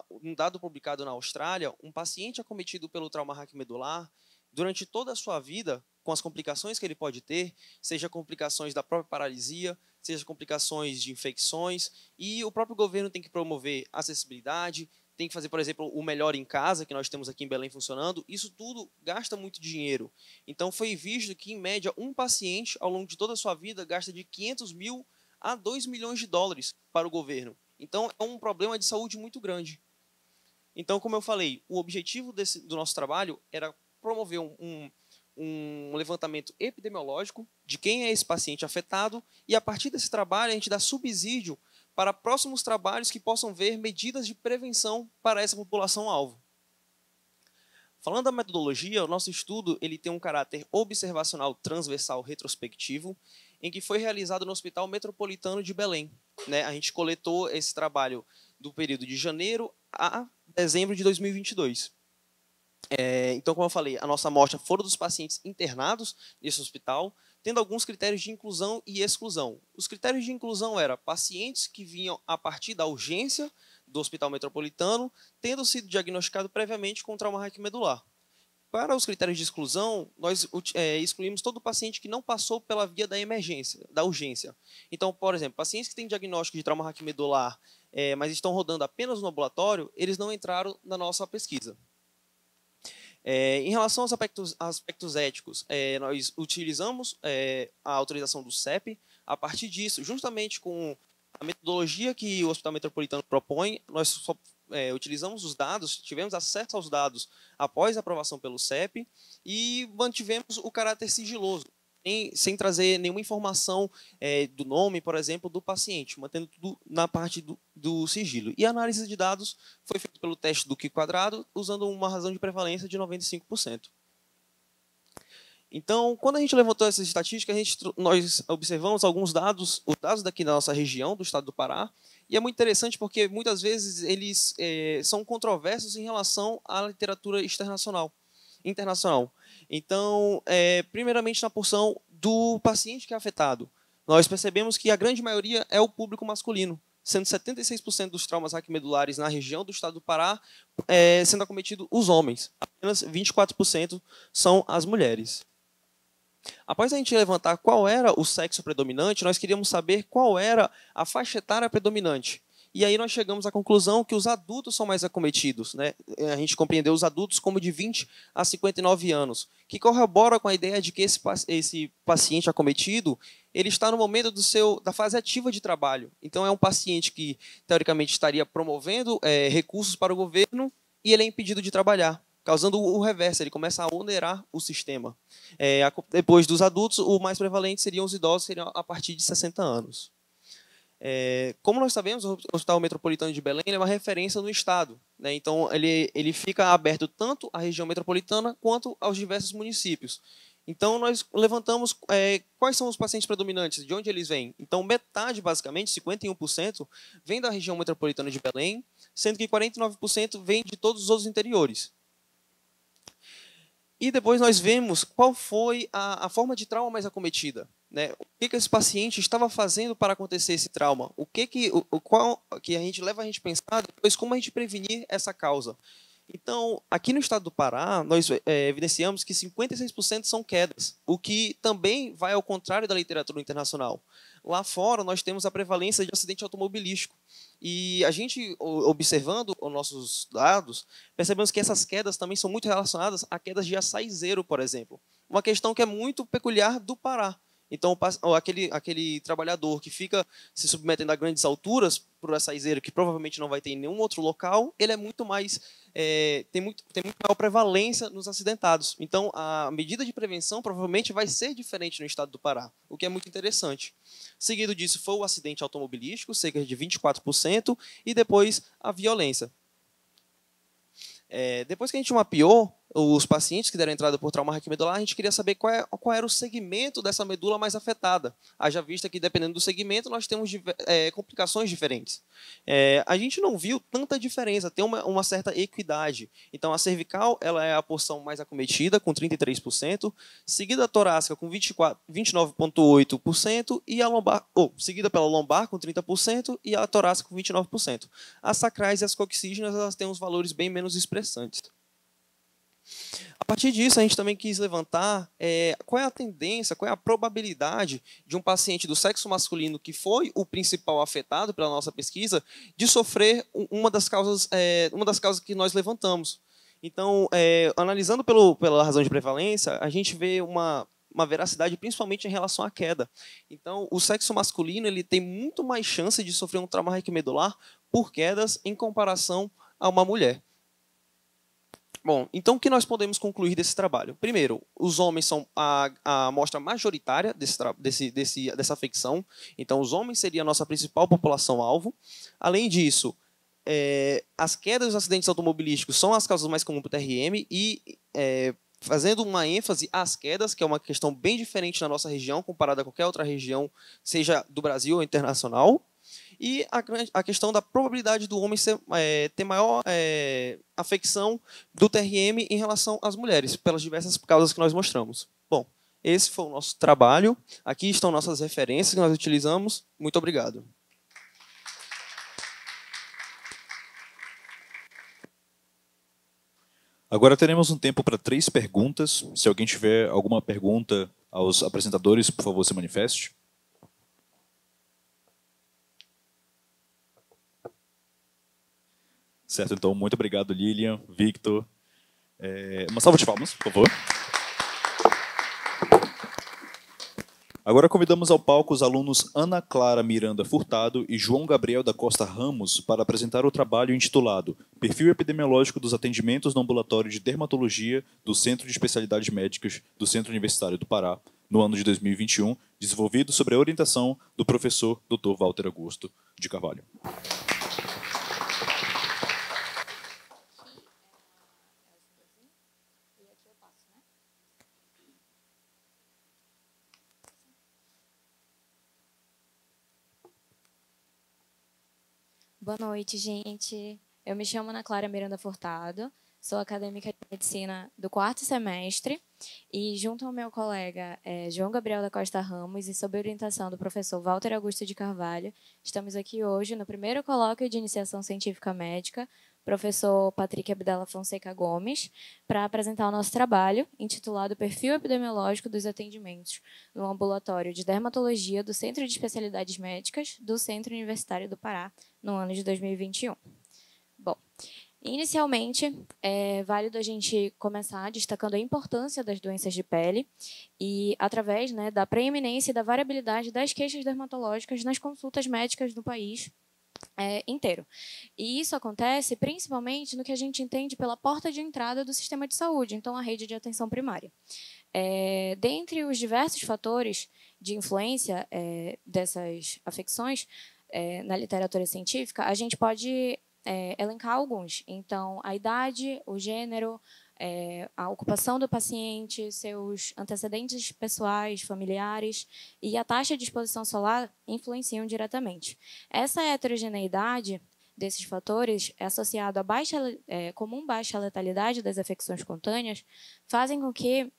um dado publicado na Austrália, um paciente acometido pelo trauma raquimedular, durante toda a sua vida, com as complicações que ele pode ter, seja complicações da própria paralisia, seja complicações de infecções, e o próprio governo tem que promover acessibilidade, tem que fazer, por exemplo, o Melhor em Casa, que nós temos aqui em Belém funcionando, isso tudo gasta muito dinheiro. Então, foi visto que, em média, um paciente, ao longo de toda a sua vida, gasta de 500 mil a 2 milhões de dólares para o governo. Então, é um problema de saúde muito grande. Então, como eu falei, o objetivo do nosso trabalho era promover um levantamento epidemiológico de quem é esse paciente afetado e, a partir desse trabalho, a gente dá subsídio para próximos trabalhos que possam ver medidas de prevenção para essa população-alvo. Falando da metodologia, o nosso estudo ele tem um caráter observacional transversal retrospectivo, em que foi realizado no Hospital Metropolitano de Belém. A gente coletou esse trabalho do período de janeiro a dezembro de 2022. Então, como eu falei, a nossa amostra foram dos pacientes internados nesse hospital, tendo alguns critérios de inclusão e exclusão. Os critérios de inclusão eram pacientes que vinham a partir da urgência do Hospital Metropolitano, tendo sido diagnosticado previamente com trauma raquimedular. Para os critérios de exclusão, nós excluímos todo paciente que não passou pela via da emergência, da urgência. Então, por exemplo, pacientes que têm diagnóstico de trauma raquimedular, mas estão rodando apenas no ambulatório, eles não entraram na nossa pesquisa. Em relação aos aspectos éticos, nós utilizamos a autorização do CEP. A partir disso, justamente com a metodologia que o Hospital Metropolitano propõe, nós só utilizamos os dados, tivemos acesso aos dados após a aprovação pelo CEP e mantivemos o caráter sigiloso. sem trazer nenhuma informação do nome, por exemplo, do paciente, mantendo tudo na parte do sigilo. E a análise de dados foi feita pelo teste do Q², usando uma razão de prevalência de 95%. Então, quando a gente levantou essas estatísticas, nós observamos alguns dados, os dados daqui da nossa região, do estado do Pará, e é muito interessante porque, muitas vezes, eles são controversos em relação à literatura internacional. Então, primeiramente, na porção do paciente que é afetado, nós percebemos que a grande maioria é o público masculino, sendo 76% dos traumas raquimedulares na região do estado do Pará sendo acometido os homens. Apenas 24% são as mulheres. Após a gente levantar qual era o sexo predominante, nós queríamos saber qual era a faixa etária predominante. E aí nós chegamos à conclusão que os adultos são mais acometidos, né? A gente compreendeu os adultos como de 20 a 59 anos, que corrobora com a ideia de que esse paciente acometido ele está no momento da fase ativa de trabalho. Então, é um paciente que, teoricamente, estaria promovendo recursos para o governo e ele é impedido de trabalhar, causando o reverso, ele começa a onerar o sistema. Depois dos adultos, o mais prevalente seriam os idosos, seriam a partir de 60 anos. Como nós sabemos, o Hospital Metropolitano de Belém é uma referência no estado, né? Então, ele fica aberto tanto à região metropolitana quanto aos diversos municípios. Então, nós levantamos quais são os pacientes predominantes, de onde eles vêm. Então, metade, basicamente, 51%, vem da região metropolitana de Belém, sendo que 49% vem de todos os outros interiores. E depois nós vemos qual foi a forma de trauma mais acometida, né? O que esse paciente estava fazendo para acontecer esse trauma? Que a gente leva a gente a pensar depois como a gente prevenir essa causa. Então, aqui no estado do Pará, nós evidenciamos que 56% são quedas, o que também vai ao contrário da literatura internacional. Lá fora, nós temos a prevalência de acidente automobilístico. E a gente, observando os nossos dados, percebemos que essas quedas também são muito relacionadas a quedas de açaizeiro, por exemplo. Uma questão que é muito peculiar do Pará. Então, aquele trabalhador que fica se submetendo a grandes alturas por açaizeiro, que provavelmente não vai ter em nenhum outro local, ele é muito mais tem muito maior prevalência nos acidentados. Então, a medida de prevenção provavelmente vai ser diferente no estado do Pará, o que é muito interessante. Seguido disso, foi o acidente automobilístico, cerca de 24%, e depois a violência. Depois que a gente mapeou os pacientes que deram entrada por trauma raquimedular, a gente queria saber qual era o segmento dessa medula mais afetada. Haja vista que, dependendo do segmento, nós temos complicações diferentes. A gente não viu tanta diferença, tem uma certa equidade. Então, a cervical ela é a porção mais acometida, com 33%, seguida a torácica, com 29,8%, e a lombar, seguida pela lombar, com 30%, e a torácica, com 29%. As sacrais e as coxígenas elas têm uns valores bem menos expressantes. A partir disso, a gente também quis levantar qual é a tendência, qual é a probabilidade de um paciente do sexo masculino que foi o principal afetado pela nossa pesquisa de sofrer uma das causas que nós levantamos. Então, analisando pela razão de prevalência, a gente vê uma veracidade principalmente em relação à queda. Então, o sexo masculino ele tem muito mais chance de sofrer um trauma raquimedular por quedas em comparação a uma mulher. Bom, então o que nós podemos concluir desse trabalho? Primeiro, os homens são a amostra majoritária dessa afecção. Então, os homens seriam a nossa principal população-alvo. Além disso, as quedas dos acidentes automobilísticos são as causas mais comuns para o TRM e fazendo uma ênfase às quedas, que é uma questão bem diferente na nossa região, comparada a qualquer outra região, seja do Brasil ou internacional. E a questão da probabilidade do homem ter maior afecção do TRM em relação às mulheres, pelas diversas causas que nós mostramos. Bom, esse foi o nosso trabalho. Aqui estão nossas referências que nós utilizamos. Muito obrigado. Agora teremos um tempo para 3 perguntas. Se alguém tiver alguma pergunta aos apresentadores, por favor, se manifeste. Certo, então, muito obrigado, Lilian, Victor. Uma salva de palmas, por favor. Agora convidamos ao palco os alunos Ana Clara Miranda Furtado e João Gabriel da Costa Ramos para apresentar o trabalho intitulado Perfil Epidemiológico dos Atendimentos no Ambulatório de Dermatologia do Centro de Especialidades Médicas do Centro Universitário do Pará, no ano de 2021, desenvolvido sob a orientação do professor Dr. Walter Augusto de Carvalho. Boa noite, gente. Eu me chamo Ana Clara Miranda Furtado, sou acadêmica de medicina do 4º semestre e, junto ao meu colega João Gabriel da Costa Ramos e sob a orientação do professor Walter Augusto de Carvalho, estamos aqui hoje no primeiro colóquio de iniciação científica médica, professor Patrick Abdala Fonseca Gomes, para apresentar o nosso trabalho, intitulado Perfil Epidemiológico dos Atendimentos no Ambulatório de Dermatologia do Centro de Especialidades Médicas do Centro Universitário do Pará, no ano de 2021. Bom, inicialmente, é válido a gente começar destacando a importância das doenças de pele e através da preeminência e da variabilidade das queixas dermatológicas nas consultas médicas no país inteiro. E isso acontece principalmente no que a gente entende pela porta de entrada do sistema de saúde, então a rede de atenção primária. Dentre os diversos fatores de influência dessas afecções na literatura científica, a gente pode elencar alguns. Então, a idade, o gênero, a ocupação do paciente, seus antecedentes pessoais, familiares e a taxa de exposição solar influenciam diretamente. Essa heterogeneidade desses fatores, associado à comum baixa letalidade das afecções cutâneas, fazem com que,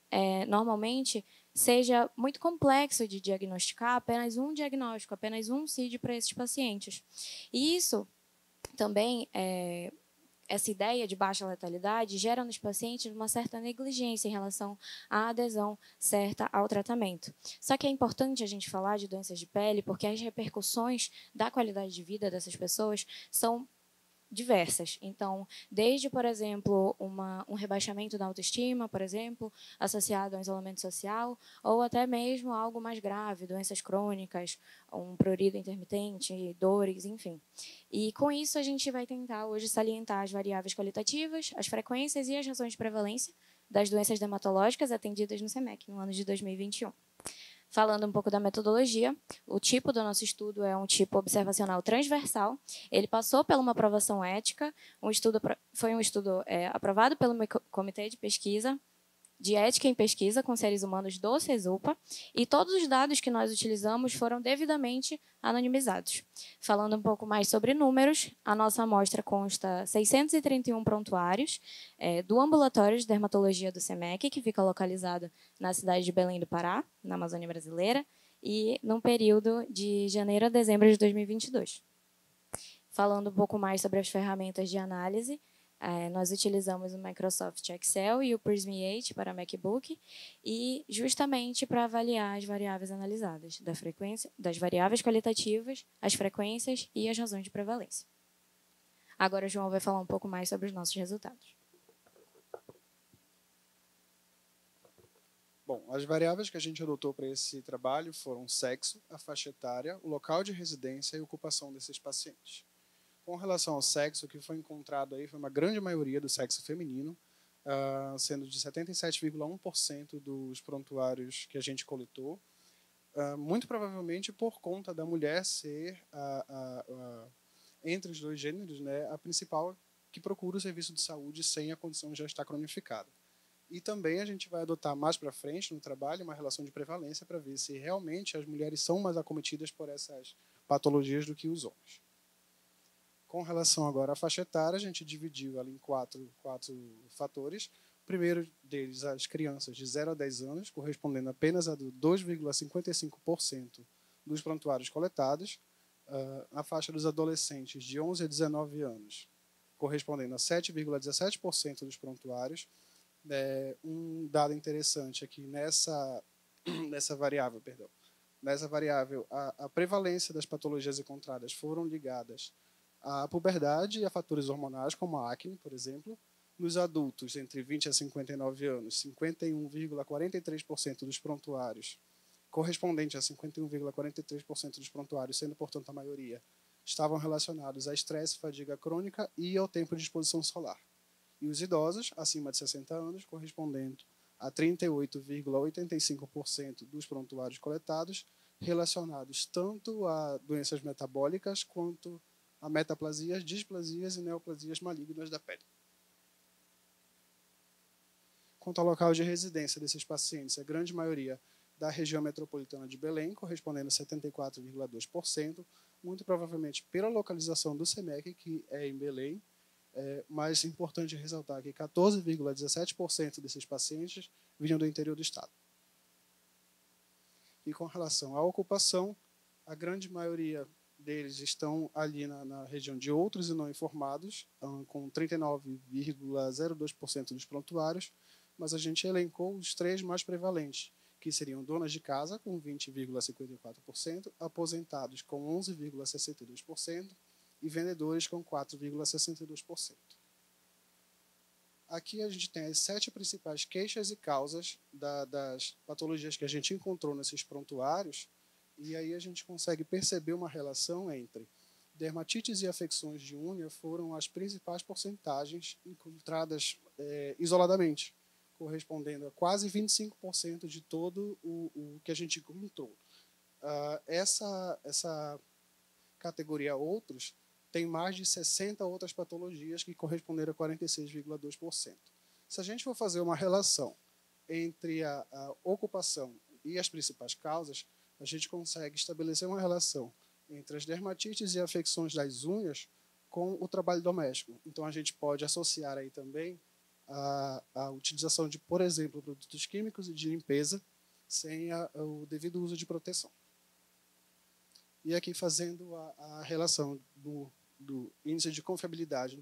normalmente, seja muito complexo de diagnosticar apenas um diagnóstico, apenas um CID para esses pacientes. E isso também essa ideia de baixa letalidade gera nos pacientes uma certa negligência em relação à adesão certa ao tratamento. Só que é importante a gente falar de doenças de pele porque as repercussões da qualidade de vida dessas pessoas são diversas. Então, desde, por exemplo, um rebaixamento da autoestima, por exemplo, associado ao isolamento social, ou até mesmo algo mais grave, doenças crônicas, um prurido intermitente, dores, enfim. E com isso a gente vai tentar hoje salientar as variáveis qualitativas, as frequências e as razões de prevalência das doenças dermatológicas atendidas no SEMEC no ano de 2021. Falando um pouco da metodologia, o tipo do nosso estudo é um tipo observacional transversal. Ele passou por uma aprovação ética, foi um estudo aprovado pelo Comitê de Pesquisa, de Ética em Pesquisa com Seres Humanos do CESUPA, e todos os dados que nós utilizamos foram devidamente anonimizados. Falando um pouco mais sobre números, a nossa amostra consta 631 prontuários do Ambulatório de Dermatologia do SEMEC, que fica localizado na cidade de Belém do Pará, na Amazônia Brasileira, e num período de janeiro a dezembro de 2022. Falando um pouco mais sobre as ferramentas de análise, nós utilizamos o Microsoft Excel e o Prism8 para MacBook, e justamente para avaliar as variáveis analisadas, das variáveis qualitativas, as frequências e as razões de prevalência. Agora o João vai falar um pouco mais sobre os nossos resultados. Bom, as variáveis que a gente adotou para esse trabalho foram o sexo, a faixa etária, o local de residência e ocupação desses pacientes. Com relação ao sexo, o que foi encontrado aí foi uma grande maioria do sexo feminino, sendo de 77,1% dos prontuários que a gente coletou, muito provavelmente por conta da mulher ser, entre os dois gêneros, a principal que procura o serviço de saúde sem a condição de já estar cronificada. E também a gente vai adotar mais para frente no trabalho uma relação de prevalência para ver se realmente as mulheres são mais acometidas por essas patologias do que os homens. Com relação agora à faixa etária, a gente dividiu ela em quatro fatores. O primeiro deles, as crianças de 0 a 10 anos, correspondendo apenas a 2,55% dos prontuários coletados. A faixa dos adolescentes de 11 a 19 anos, correspondendo a 7,17% dos prontuários. Um dado interessante aqui nessa variável, a prevalência das patologias encontradas foram ligadas à puberdade e a fatores hormonais, como a acne, por exemplo. Nos adultos entre 20 a 59 anos, 51,43% dos prontuários, correspondente a 51,43% dos prontuários, sendo, portanto, a maioria, estavam relacionados a estresse, fadiga crônica e ao tempo de exposição solar. E os idosos, acima de 60 anos, correspondendo a 38,85% dos prontuários coletados relacionados tanto a doenças metabólicas quanto a metaplasias, displasias e neoplasias malignas da pele. Quanto ao local de residência desses pacientes, a grande maioria da região metropolitana de Belém, correspondendo a 74,2%, muito provavelmente pela localização do SEMEC, que é em Belém, mas é importante ressaltar que 14,17% desses pacientes vinham do interior do estado. E com relação à ocupação, a grande maioria deles estão ali na região de outros e não informados, com 39,02% dos prontuários, mas a gente elencou os 3 mais prevalentes, que seriam donas de casa, com 20,54%, aposentados, com 11,62%, e vendedores, com 4,62%. Aqui a gente tem as 7 principais queixas e causas das patologias que a gente encontrou nesses prontuários, e aí a gente consegue perceber uma relação entre dermatites e afecções de unha foram as principais porcentagens encontradas isoladamente, correspondendo a quase 25% de todo o que a gente encontrou. Essa categoria outros tem mais de 60 outras patologias que corresponderam a 46,2%. Se a gente for fazer uma relação entre a ocupação e as principais causas, a gente consegue estabelecer uma relação entre as dermatites e afecções das unhas com o trabalho doméstico. Então, a gente pode associar aí também a utilização de, por exemplo, produtos químicos e de limpeza sem o devido uso de proteção. E aqui fazendo a relação do índice de confiabilidade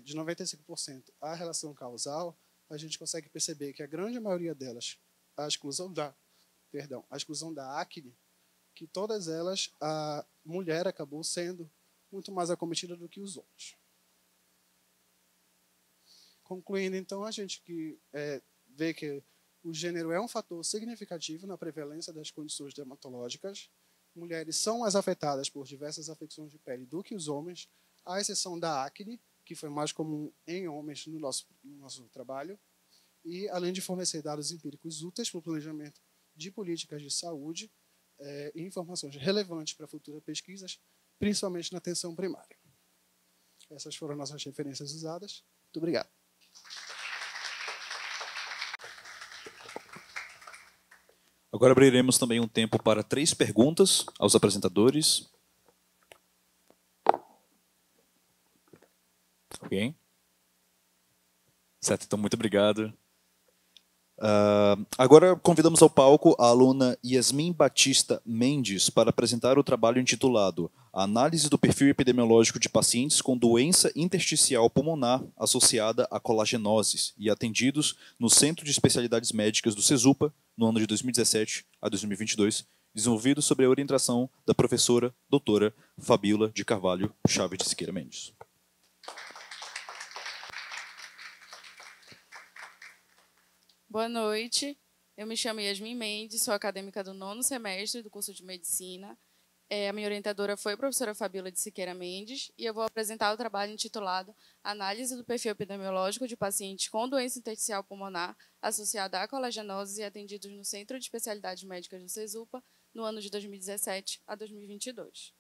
de 95% à relação causal, a gente consegue perceber que a grande maioria delas, a exclusão da acne, que todas elas, a mulher acabou sendo muito mais acometida do que os homens. Concluindo, então, a gente vê que o gênero é um fator significativo na prevalência das condições dermatológicas. Mulheres são mais afetadas por diversas afecções de pele do que os homens, à exceção da acne, que foi mais comum em homens no nosso trabalho, e além de fornecer dados empíricos úteis para o planejamento de políticas de saúde e informações relevantes para futuras pesquisas, principalmente na atenção primária. Essas foram nossas referências usadas. Muito obrigado. Agora abriremos também um tempo para 3 perguntas aos apresentadores. Ok? Certo, então muito obrigado. Agora convidamos ao palco a aluna Yasmin Batista Mendes para apresentar o trabalho intitulado Análise do perfil epidemiológico de pacientes com doença intersticial pulmonar associada a colagenoses e atendidos no Centro de Especialidades Médicas do CESUPA no ano de 2017 a 2022, desenvolvido sob a orientação da professora doutora Fabíola de Carvalho Chaves de Siqueira Mendes. Boa noite, eu me chamo Yasmin Mendes, sou acadêmica do 9º semestre do curso de Medicina. A minha orientadora foi a professora Fabíola de Siqueira Mendes e eu vou apresentar o trabalho intitulado Análise do perfil epidemiológico de pacientes com doença intersticial pulmonar associada a colagenoses e atendidos no Centro de Especialidades Médicas do CESUPA no ano de 2017 a 2022.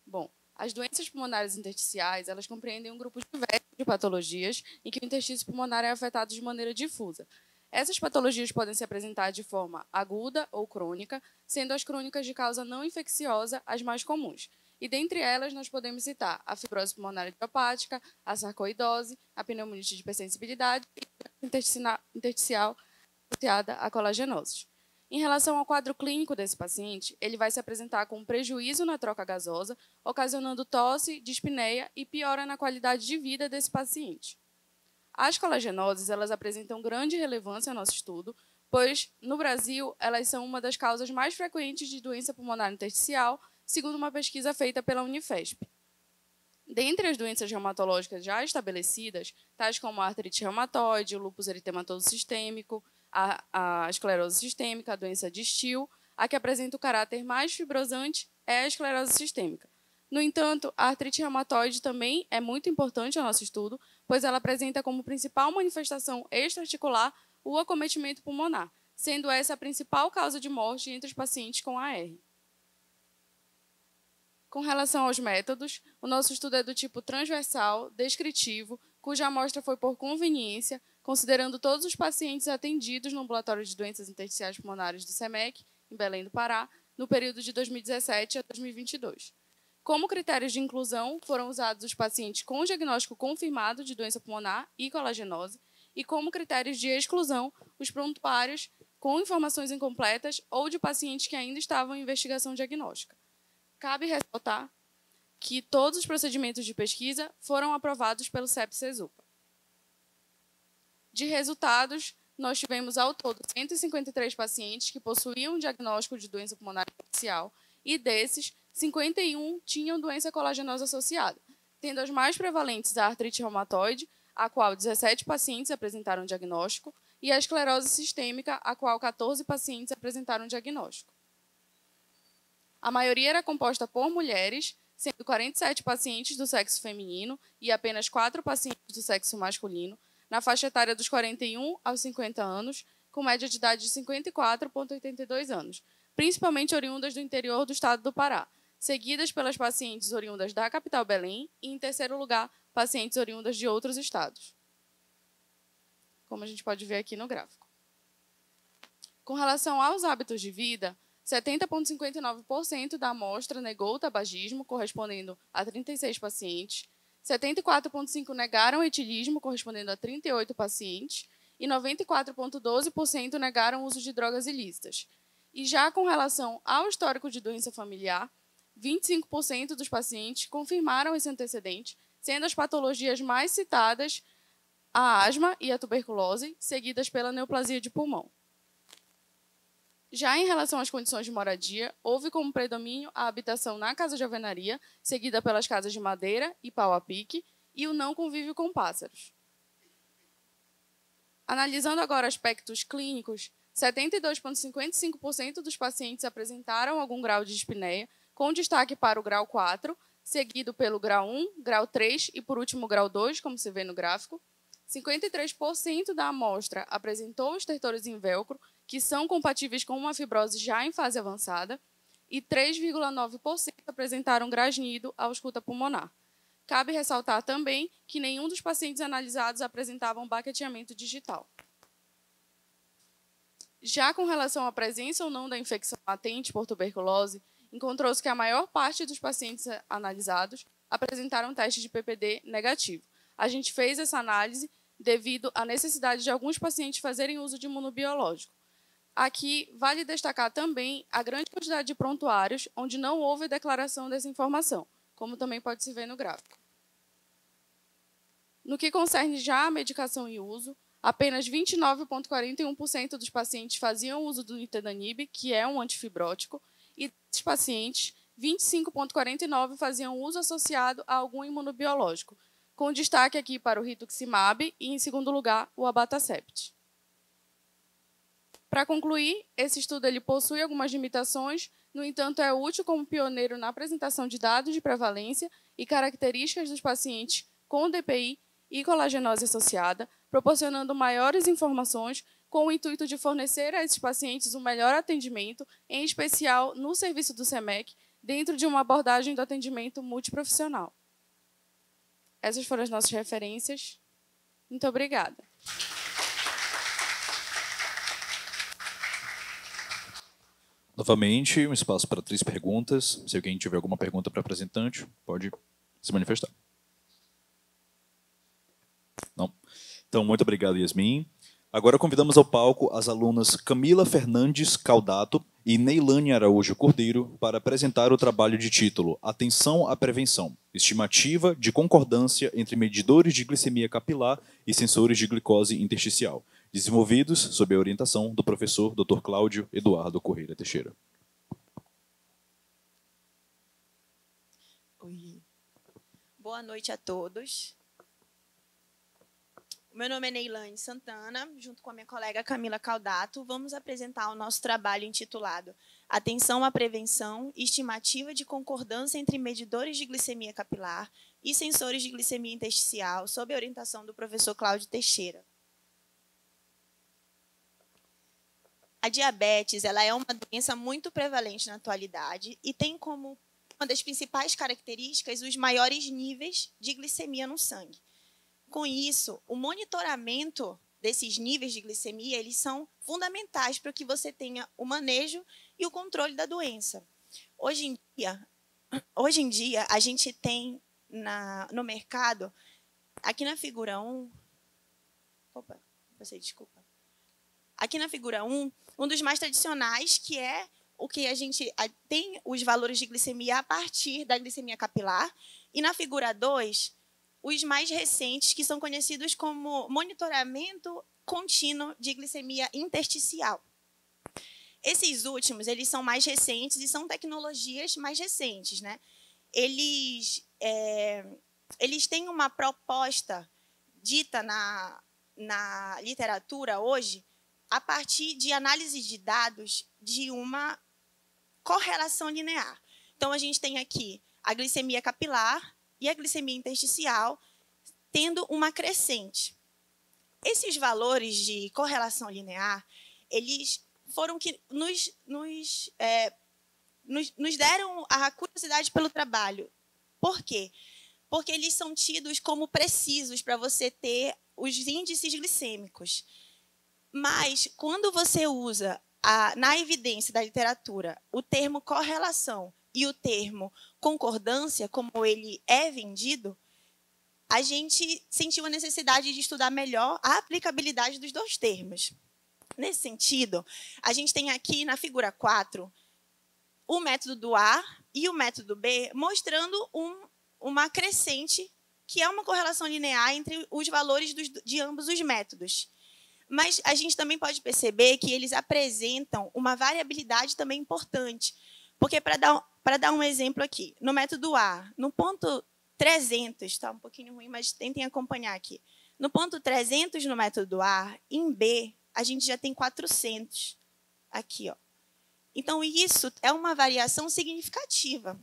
Bom, as doenças pulmonares intersticiais, elas compreendem um grupo diverso de patologias em que o interstício pulmonar é afetado de maneira difusa. Essas patologias podem se apresentar de forma aguda ou crônica, sendo as crônicas de causa não infecciosa as mais comuns. E dentre elas nós podemos citar a fibrose pulmonar idiopática, a sarcoidose, a pneumonite de hipersensibilidade e a intersticial associada a colagenoses. Em relação ao quadro clínico desse paciente, ele vai se apresentar com prejuízo na troca gasosa, ocasionando tosse, dispneia e piora na qualidade de vida desse paciente. As colagenoses, elas apresentam grande relevância no nosso estudo, pois, no Brasil, elas são uma das causas mais frequentes de doença pulmonar intersticial, segundo uma pesquisa feita pela Unifesp. Dentre as doenças reumatológicas já estabelecidas, tais como a artrite reumatoide, o lúpus eritematoso sistêmico, a esclerose sistêmica, a doença de Still, a que apresenta o caráter mais fibrosante é a esclerose sistêmica. No entanto, a artrite reumatoide também é muito importante ao nosso estudo, pois ela apresenta como principal manifestação extraarticular o acometimento pulmonar, sendo essa a principal causa de morte entre os pacientes com AR. Com relação aos métodos, o nosso estudo é do tipo transversal, descritivo, cuja amostra foi por conveniência, considerando todos os pacientes atendidos no ambulatório de doenças intersticiais pulmonares do SEMEC, em Belém do Pará, no período de 2017 a 2022. Como critérios de inclusão, foram usados os pacientes com diagnóstico confirmado de doença pulmonar e colagenose, e como critérios de exclusão, os prontuários com informações incompletas ou de pacientes que ainda estavam em investigação diagnóstica. Cabe ressaltar que todos os procedimentos de pesquisa foram aprovados pelo CEP-CESUPA. De resultados, nós tivemos ao todo 153 pacientes que possuíam um diagnóstico de doença pulmonar intersticial e desses, 51 tinham doença colagenosa associada, tendo as mais prevalentes a artrite reumatoide, a qual 17 pacientes apresentaram diagnóstico, e a esclerose sistêmica, a qual 14 pacientes apresentaram diagnóstico. A maioria era composta por mulheres, sendo 47 pacientes do sexo feminino e apenas 4 pacientes do sexo masculino, na faixa etária dos 41 aos 50 anos, com média de idade de 54,82 anos, principalmente oriundas do interior do estado do Pará, seguidas pelas pacientes oriundas da capital Belém e, em terceiro lugar, pacientes oriundas de outros estados, como a gente pode ver aqui no gráfico. Com relação aos hábitos de vida, 70,59% da amostra negou o tabagismo, correspondendo a 36 pacientes, 74,5% negaram o etilismo, correspondendo a 38 pacientes, e 94,12% negaram o uso de drogas ilícitas. E já com relação ao histórico de doença familiar, 25% dos pacientes confirmaram esse antecedente, sendo as patologias mais citadas a asma e a tuberculose, seguidas pela neoplasia de pulmão. Já em relação às condições de moradia, houve como predomínio a habitação na casa de alvenaria, seguida pelas casas de madeira e pau a pique, e o não convívio com pássaros. Analisando agora aspectos clínicos, 72,55% dos pacientes apresentaram algum grau de dispneia, com destaque para o grau 4, seguido pelo grau 1, grau 3 e, por último, grau 2, como se vê no gráfico. 53% da amostra apresentou estertores em velcro, que são compatíveis com uma fibrose já em fase avançada, e 3,9% apresentaram grasnido à ausculta pulmonar. Cabe ressaltar também que nenhum dos pacientes analisados apresentavam baqueteamento digital. Já com relação à presença ou não da infecção latente por tuberculose, encontrou-se que a maior parte dos pacientes analisados apresentaram teste de PPD negativo. A gente fez essa análise devido à necessidade de alguns pacientes fazerem uso de imunobiológico. Aqui, vale destacar também a grande quantidade de prontuários onde não houve declaração dessa informação, como também pode se ver no gráfico. No que concerne já a medicação e uso, apenas 29,41% dos pacientes faziam uso do nintedanib, que é um antifibrótico, e desses pacientes, 25,49% faziam uso associado a algum imunobiológico, com destaque aqui para o rituximab e, em segundo lugar, o abatacept. Para concluir, esse estudo ele possui algumas limitações, no entanto, é útil como pioneiro na apresentação de dados de prevalência e características dos pacientes com DPI e colagenose associada, proporcionando maiores informações com o intuito de fornecer a esses pacientes um melhor atendimento, em especial no serviço do SEMEC, dentro de uma abordagem do atendimento multiprofissional. Essas foram as nossas referências. Muito obrigada. Novamente, um espaço para 3 perguntas. Se alguém tiver alguma pergunta para o apresentante, pode se manifestar. Não? Então, muito obrigado, Yasmin. Agora convidamos ao palco as alunas Camila Fernandes Caldato e Neilane Araújo Cordeiro para apresentar o trabalho de título Atenção à Prevenção, estimativa de concordância entre medidores de glicemia capilar e sensores de glicose intersticial, desenvolvidos sob a orientação do professor Dr. Cláudio Eduardo Correia Teixeira. Oi. Boa noite a todos. Meu nome é Neilane Santana, junto com a minha colega Camila Caldato, vamos apresentar o nosso trabalho intitulado Atenção à Prevenção e Estimativa de Concordância entre Medidores de Glicemia Capilar e Sensores de Glicemia Intersticial, sob a orientação do professor Cláudio Teixeira. A diabetes ela é uma doença muito prevalente na atualidade e tem como uma das principais características os maiores níveis de glicemia no sangue. Com isso, o monitoramento desses níveis de glicemia eles são fundamentais para que você tenha o manejo e o controle da doença. Hoje em dia a gente tem no mercado, aqui na figura 1, aqui na figura 1, um dos mais tradicionais, que é o que a gente tem os valores de glicemia a partir da glicemia capilar, e na figura 2, os mais recentes, que são conhecidos como monitoramento contínuo de glicemia intersticial. Esses últimos, eles são mais recentes e são tecnologias mais recentes, né? Eles têm uma proposta dita na literatura hoje a partir de análise de dados de uma correlação linear. Então, a gente tem aqui a glicemia capilar e a glicemia intersticial tendo uma crescente. Esses valores de correlação linear, eles foram que nos deram a curiosidade pelo trabalho. Por quê? Porque eles são tidos como precisos para você ter os índices glicêmicos. Mas, quando você usa, na evidência da literatura, o termo correlação e o termo concordância, como ele é vendido, a gente sentiu a necessidade de estudar melhor a aplicabilidade dos dois termos. Nesse sentido, a gente tem aqui na figura 4 o método do A e o método B, mostrando uma crescente, que é uma correlação linear entre os valores de ambos os métodos. Mas a gente também pode perceber que eles apresentam uma variabilidade também importante. Porque, para dar um exemplo aqui, no método A, no ponto 300, está um pouquinho ruim, mas tentem acompanhar aqui. No ponto 300 no método A, em B, a gente já tem 400 aqui, ó. Então, isso é uma variação significativa.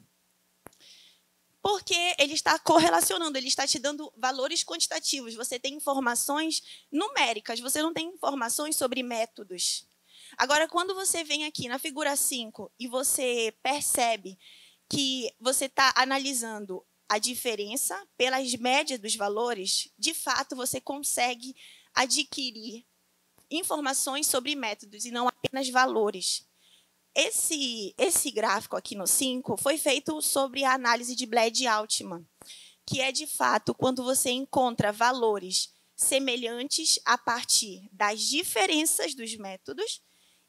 Porque ele está correlacionando, ele está te dando valores quantitativos. Você tem informações numéricas, você não tem informações sobre métodos. Agora, quando você vem aqui na figura 5 e você percebe que você está analisando a diferença pelas médias dos valores, de fato, você consegue adquirir informações sobre métodos e não apenas valores. Esse gráfico aqui no 5 foi feito sobre a análise de Bled-Altman, que é, de fato, quando você encontra valores semelhantes a partir das diferenças dos métodos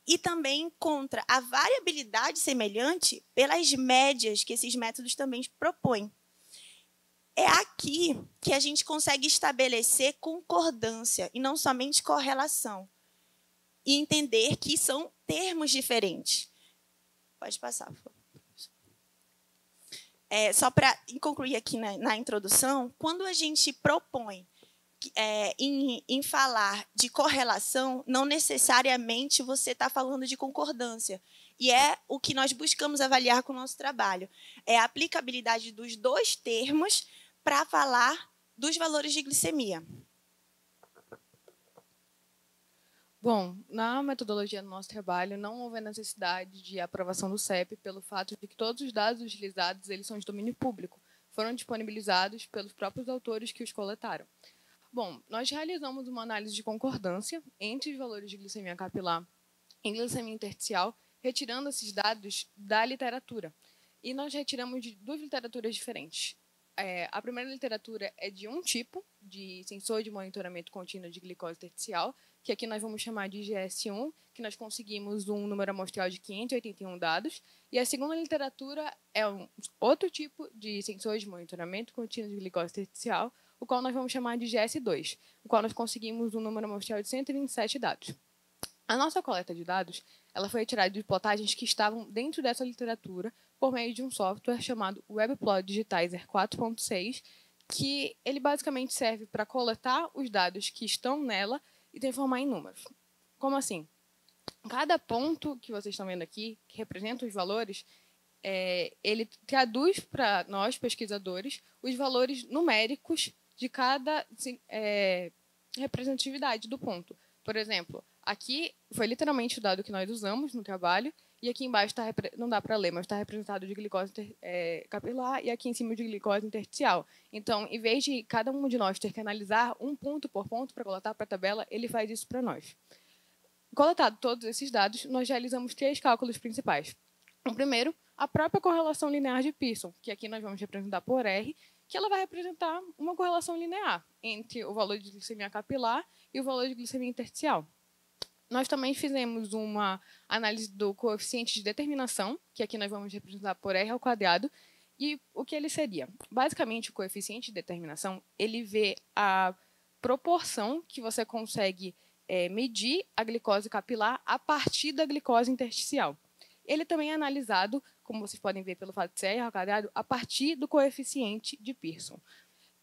e também encontra a variabilidade semelhante pelas médias que esses métodos também propõem. É aqui que a gente consegue estabelecer concordância e não somente correlação, e entender que são termos diferentes. Pode passar, por favor. Só para concluir aqui na introdução, quando a gente propõe em falar de correlação, não necessariamente você está falando de concordância. E é o que nós buscamos avaliar com o nosso trabalho. É a aplicabilidade dos dois termos para falar dos valores de glicemia. Bom, na metodologia do nosso trabalho, não houve a necessidade de aprovação do CEP pelo fato de que todos os dados utilizados eles são de domínio público, foram disponibilizados pelos próprios autores que os coletaram. Bom, nós realizamos uma análise de concordância entre os valores de glicemia capilar e glicemia intersticial, retirando esses dados da literatura. E nós retiramos de duas literaturas diferentes. A primeira literatura é de um tipo de sensor de monitoramento contínuo de glicose intersticial, que aqui nós vamos chamar de GS1, que nós conseguimos um número amostral de 581 dados. E a segunda literatura é outro tipo de sensor de monitoramento contínuo de glicose intersticial, o qual nós vamos chamar de GS2, o qual nós conseguimos um número amostral de 127 dados. A nossa coleta de dados ela foi retirada de plotagens que estavam dentro dessa literatura por meio de um software chamado WebPlot Digitizer 4.6, que ele basicamente serve para coletar os dados que estão nela e transformar em números. Como assim? Cada ponto que vocês estão vendo aqui, que representa os valores, ele traduz para nós, pesquisadores, os valores numéricos de cada representatividade do ponto. Por exemplo, aqui foi literalmente o dado que nós usamos no trabalho, e aqui embaixo não dá para ler, mas está representado de glicose capilar e aqui em cima de glicose intersticial. Então, em vez de cada um de nós ter que analisar um ponto por ponto para coletar para a tabela, ele faz isso para nós. Coletado todos esses dados, nós realizamos 3 cálculos principais. O primeiro, a própria correlação linear de Pearson, que aqui nós vamos representar por R, que ela vai representar uma correlação linear entre o valor de glicemia capilar e o valor de glicemia intersticial. Nós também fizemos uma análise do coeficiente de determinação, que aqui nós vamos representar por R ao quadrado, e o que ele seria? Basicamente, o coeficiente de determinação, ele vê a proporção que você consegue medir a glicose capilar a partir da glicose intersticial. Ele também é analisado, como vocês podem ver pelo fato de ser R ao quadrado, a partir do coeficiente de Pearson.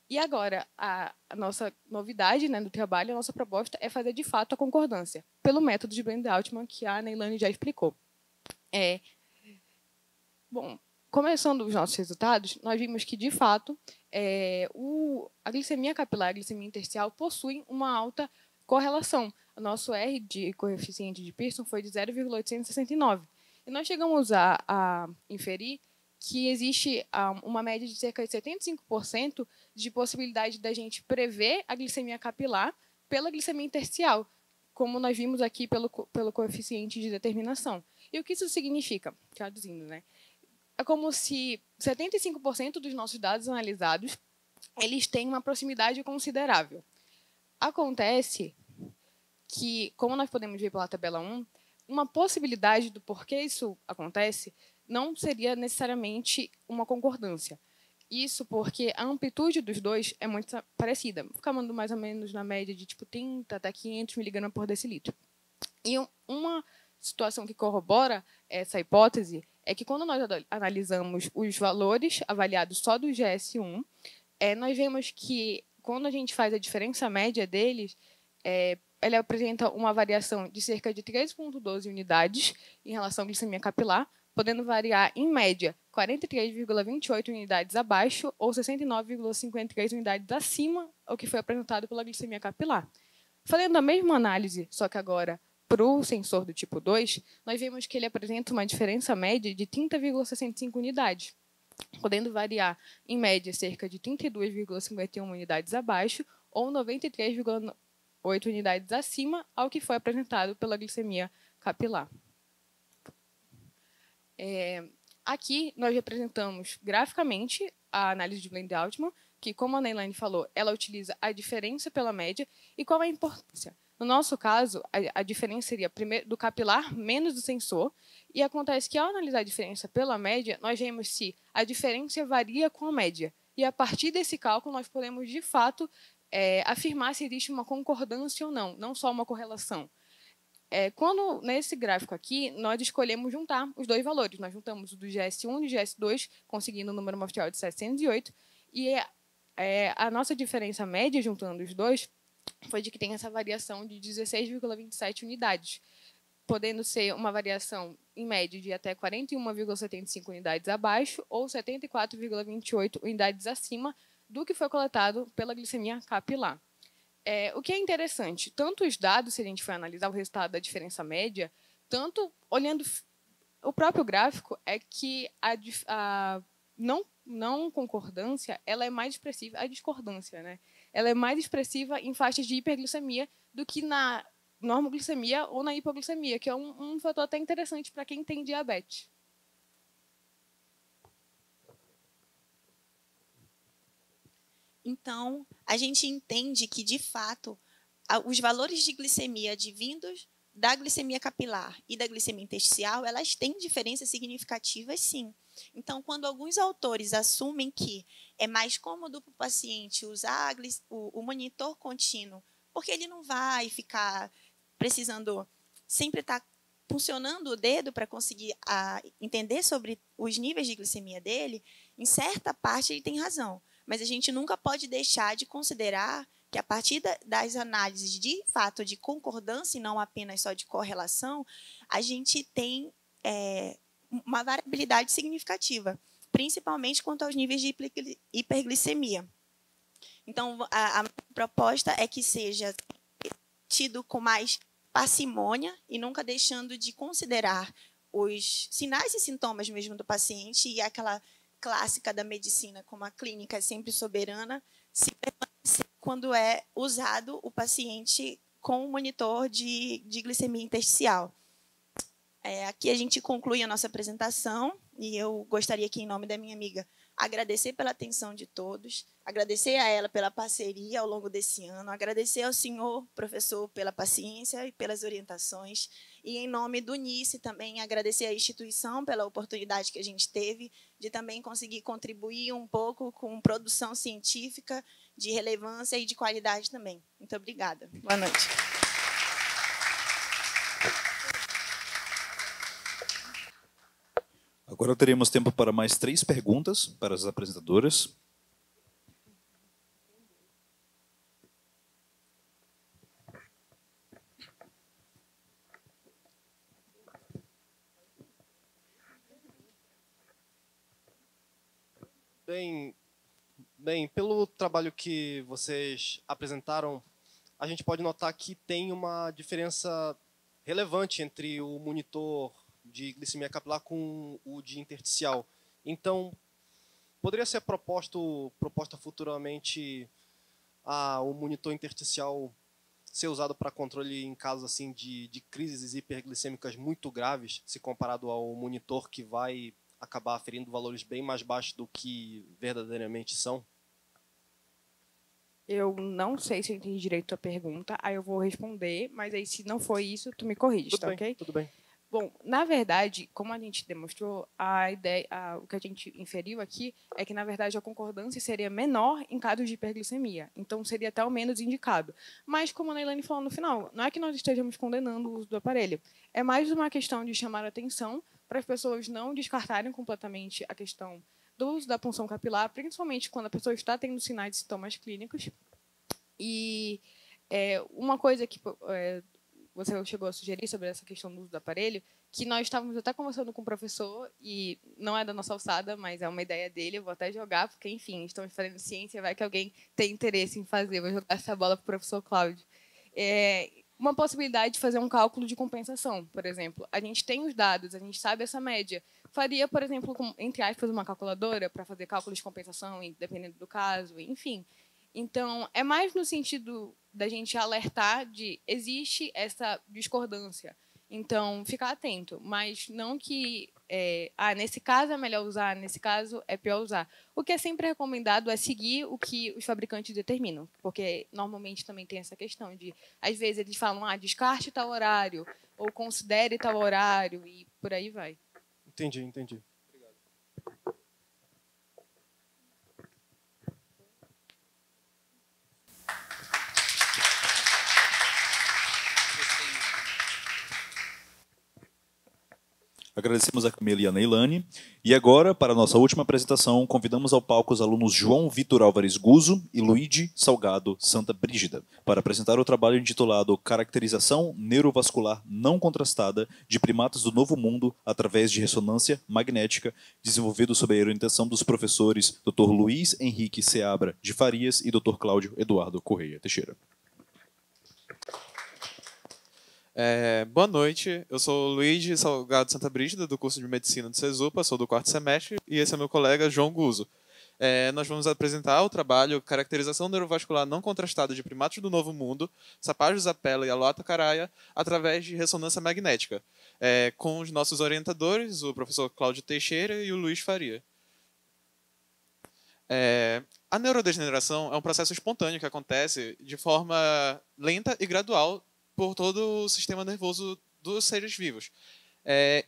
E agora, a nossa novidade, né, do trabalho, a nossa proposta é fazer, de fato, a concordância, pelo método de Blendel-Altman, que a Neilane já explicou. Bom, começando os nossos resultados, nós vimos que, de fato, a glicemia capilar e a glicemia intersticial possuem uma alta correlação. O nosso R de coeficiente de Pearson foi de 0,869. E nós chegamos a inferir que existe uma média de cerca de 75% de possibilidade da gente prever a glicemia capilar pela glicemia intersticial, como nós vimos aqui pelo coeficiente de determinação. E o que isso significa? Traduzindo, né? É como se 75% dos nossos dados analisados eles têm uma proximidade considerável. Acontece que, como nós podemos ver pela tabela 1, uma possibilidade do porquê isso acontece não seria necessariamente uma concordância. Isso porque a amplitude dos dois é muito parecida, ficando mais ou menos na média de tipo 30 até 500 mg por decilitro. E uma situação que corrobora essa hipótese é que quando nós analisamos os valores avaliados só do GS1, nós vemos que quando a gente faz a diferença média deles, ele apresenta uma variação de cerca de 13,12 unidades em relação à glicemia capilar, podendo variar, em média, 43,28 unidades abaixo ou 69,53 unidades acima ao que foi apresentado pela glicemia capilar. Fazendo a mesma análise, só que agora para o sensor do tipo 2, nós vemos que ele apresenta uma diferença média de 30,65 unidades, podendo variar, em média, cerca de 32,51 unidades abaixo ou 93,8 unidades acima ao que foi apresentado pela glicemia capilar. Aqui nós representamos graficamente a análise de Blendel-Altman, que, como a Neilane falou, ela utiliza a diferença pela média. E qual é a importância? No nosso caso, a diferença seria primeiro do capilar menos do sensor, e acontece que, ao analisar a diferença pela média, nós vemos se a diferença varia com a média. E, a partir desse cálculo, nós podemos, de fato, afirmar se existe uma concordância ou não só uma correlação. Quando, nesse gráfico aqui, nós escolhemos juntar os dois valores. Nós juntamos o do GS1 e o do GS2, conseguindo um número mastrial de 708, e a nossa diferença média, juntando os dois, foi de que tem essa variação de 16,27 unidades, podendo ser uma variação, em média, de até 41,75 unidades abaixo ou 74,28 unidades acima do que foi coletado pela glicemia capilar. O que é interessante, tanto os dados, se a gente for analisar o resultado da diferença média, tanto olhando o próprio gráfico, é que a não concordância ela é mais expressiva, a discordância, né? Ela é mais expressiva em faixas de hiperglicemia do que na normoglicemia ou na hipoglicemia, que é um fator até interessante para quem tem diabetes. Então, a gente entende que, de fato, os valores de glicemia advindos da glicemia capilar e da glicemia intersticial, elas têm diferenças significativas, sim. Então, quando alguns autores assumem que é mais cômodo para o paciente usar o monitor contínuo, porque ele não vai ficar precisando sempre estar funcionando o dedo para conseguir entender sobre os níveis de glicemia dele, em certa parte ele tem razão. mas a gente nunca pode deixar de considerar que, a partir das análises de fato de concordância e não apenas só de correlação, a gente tem uma variabilidade significativa, principalmente quanto aos níveis de hiperglicemia. Então, a proposta é que seja tido com mais parcimônia e nunca deixando de considerar os sinais e sintomas mesmo do paciente, e aquela clássica da medicina, como a clínica é sempre soberana, se permanecer quando é usado o paciente com o monitor de glicemia intersticial. Aqui a gente conclui a nossa apresentação, e eu gostaria aqui, em nome da minha amiga, agradecer pela atenção de todos, agradecer a ela pela parceria ao longo desse ano, agradecer ao senhor professor pela paciência e pelas orientações, e, em nome do NICE, também agradecer à instituição pela oportunidade que a gente teve de também conseguir contribuir um pouco com produção científica de relevância e de qualidade também. Muito obrigada. Boa noite. Agora teremos tempo para mais 3 perguntas para as apresentadoras. Bem, pelo trabalho que vocês apresentaram, a gente pode notar que tem uma diferença relevante entre o monitor de glicemia capilar com o de intersticial. Então, poderia ser proposta futuramente o monitor intersticial ser usado para controle em casos assim de crises hiperglicêmicas muito graves, se comparado ao monitor que vai acabar aferindo valores bem mais baixos do que verdadeiramente são? Eu não sei se eu entendi direito a pergunta, aí eu vou responder, mas aí se não foi isso, tu me corrige, tá ok? Tudo bem. Bom, na verdade, como a gente demonstrou, o que a gente inferiu aqui é que, na verdade, a concordância seria menor em casos de hiperglicemia. Então, seria até o menos indicado. Mas, como a Neilane falou no final, não é que nós estejamos condenando o uso do aparelho. É mais uma questão de chamar a atenção para as pessoas não descartarem completamente a questão do uso da punção capilar, principalmente quando a pessoa está tendo sinais e sintomas clínicos. E uma coisa que você chegou a sugerir sobre essa questão do uso do aparelho, que nós estávamos até conversando com o professor, e não é da nossa alçada, mas é uma ideia dele, eu vou até jogar, porque, enfim, estamos fazendo ciência, vai que alguém tem interesse em fazer, vou jogar essa bola para o professor Cláudio. Uma possibilidade de fazer um cálculo de compensação, por exemplo. A gente tem os dados, a gente sabe essa média. Faria, por exemplo, entre aspas, uma calculadora para fazer cálculos de compensação, dependendo do caso, enfim. Então, é mais no sentido da gente alertar de existe essa discordância. Então, ficar atento, mas não que nesse caso é melhor usar, nesse caso é pior usar. O que é sempre recomendado é seguir o que os fabricantes determinam, porque normalmente também tem essa questão de, às vezes, eles falam, descarte tal horário, ou considere tal horário, e por aí vai. Entendi. Obrigado. Agradecemos a Camila e a Neilane. E agora, para a nossa última apresentação, convidamos ao palco os alunos João Vitor Álvares Guzzo e Luigi Salgado Santa Brígida para apresentar o trabalho intitulado Caracterização Neurovascular Não Contrastada de Primatas do Novo Mundo através de Ressonância Magnética, desenvolvido sob a orientação dos professores Dr. Luiz Henrique Seabra de Farias e Dr. Cláudio Eduardo Correia Teixeira. Boa noite, eu sou o Luigi Salgado Santa Brígida, do curso de Medicina do CESUPA, sou do 4º semestre, e esse é meu colega João Guzzo. Nós vamos apresentar o trabalho Caracterização Neurovascular Não Contrastada de Primatas do Novo Mundo, Sapajos apela e Alota Caraia, através de ressonância magnética, com os nossos orientadores, o professor Cláudio Teixeira e o Luiz Faria. A neurodegeneração é um processo espontâneo que acontece de forma lenta e gradual por todo o sistema nervoso dos seres vivos.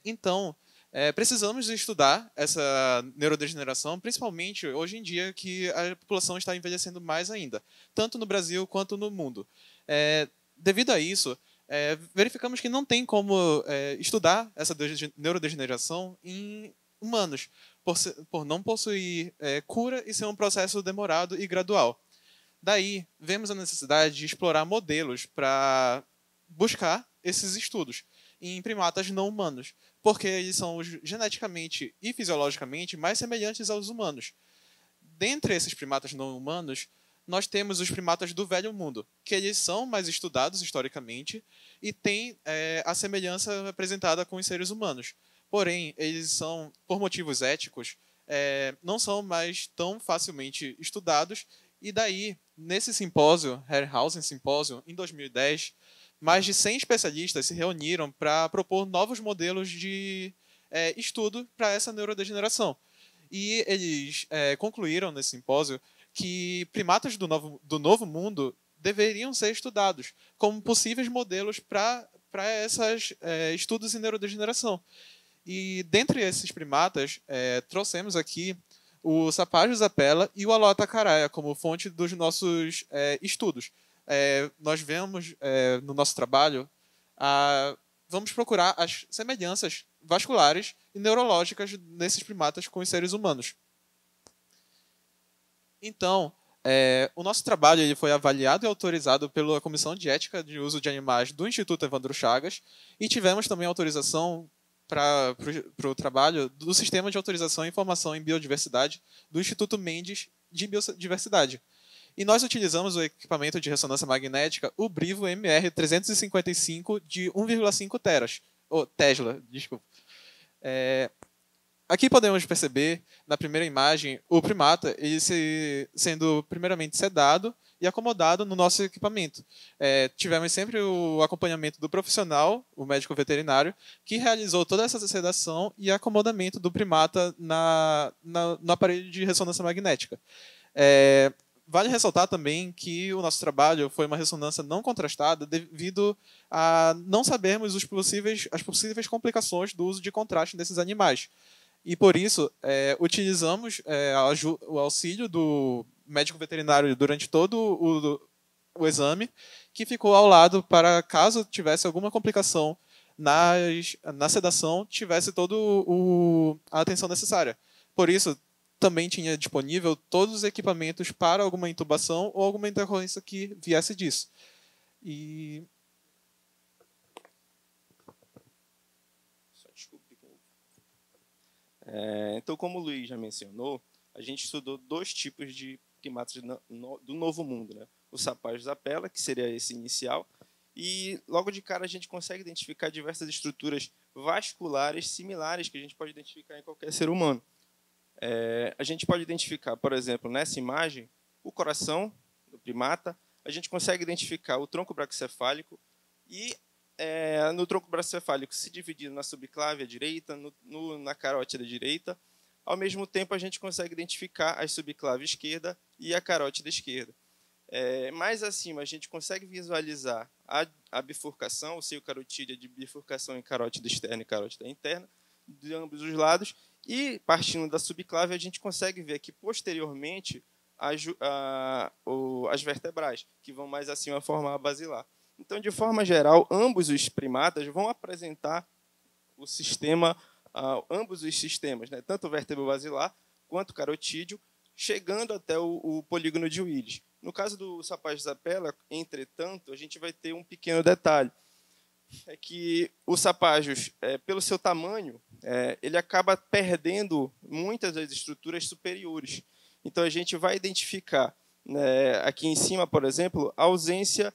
Então, precisamos estudar essa neurodegeneração, principalmente hoje em dia que a população está envelhecendo mais ainda, tanto no Brasil quanto no mundo. Devido a isso, verificamos que não tem como estudar essa neurodegeneração em humanos, por não possuir cura e ser um processo demorado e gradual. Daí, vemos a necessidade de explorar modelos para buscar esses estudos em primatas não humanos, porque eles são geneticamente e fisiologicamente mais semelhantes aos humanos. Dentre esses primatas não humanos, nós temos os primatas do Velho Mundo, que eles são mais estudados historicamente e têm a semelhança apresentada com os seres humanos. Porém, eles são, por motivos éticos, não são mais tão facilmente estudados, e daí, nesse simpósio, Harryhausen Symposium, em 2010, mais de 100 especialistas se reuniram para propor novos modelos de estudo para essa neurodegeneração. E eles concluíram nesse simpósio que primatas do Novo Mundo deveriam ser estudados como possíveis modelos para esses estudos em neurodegeneração. E dentre esses primatas, trouxemos aqui o Sapajos apella e o Aloatacaraia como fonte dos nossos estudos. Nós vemos no nosso trabalho, vamos procurar as semelhanças vasculares e neurológicas nesses primatas com os seres humanos. Então, o nosso trabalho ele foi avaliado e autorizado pela Comissão de Ética de Uso de Animais do Instituto Evandro Chagas, e tivemos também autorização para o trabalho do Sistema de Autorização e Informação em Biodiversidade do Instituto Mendes de Biodiversidade. E nós utilizamos o equipamento de ressonância magnética, o Brivo MR355 de 1,5 Tesla. Desculpa. Aqui podemos perceber, na primeira imagem, o primata ele sendo primeiramente sedado e acomodado no nosso equipamento. Tivemos sempre o acompanhamento do profissional, o médico veterinário, que realizou toda essa sedação e acomodamento do primata no aparelho de ressonância magnética. Vale ressaltar também que o nosso trabalho foi uma ressonância não contrastada devido a não sabermos as possíveis complicações do uso de contraste desses animais. E, por isso, utilizamos o auxílio do médico veterinário durante todo o exame, que ficou ao lado para, caso tivesse alguma complicação na sedação, tivesse toda a atenção necessária. Por isso, também tinha disponível todos os equipamentos para alguma intubação ou alguma intercorrência que viesse disso. Então, como o Luiz já mencionou, a gente estudou 2 tipos de primatas do Novo Mundo, né? O Sapajos apella, que seria esse inicial, e logo de cara a gente consegue identificar diversas estruturas vasculares similares que a gente pode identificar em qualquer ser humano. A gente pode identificar, por exemplo, nessa imagem, o coração do primata, a gente consegue identificar o tronco braquicefálico e no tronco braquicefálico se dividindo na subclávia direita, na carótida direita. Ao mesmo tempo, a gente consegue identificar a subclávia esquerda e a carótida esquerda. Mais acima, a gente consegue visualizar a bifurcação, o seio carotídeo de bifurcação em carótida externa e carótida interna, de ambos os lados. E, partindo da subclávia, a gente consegue ver aqui, posteriormente, as vertebrais, que vão mais acima formar a basilar. Então, de forma geral, ambos os primatas vão apresentar o sistema, ambos os sistemas, né? Tanto o vértebro basilar quanto o carotídeo, chegando até o polígono de Willis. No caso do Sapajos apella, entretanto, a gente vai ter um pequeno detalhe. É que o Sapajos, pelo seu tamanho, ele acaba perdendo muitas das estruturas superiores. Então, a gente vai identificar, aqui em cima, por exemplo, a ausência,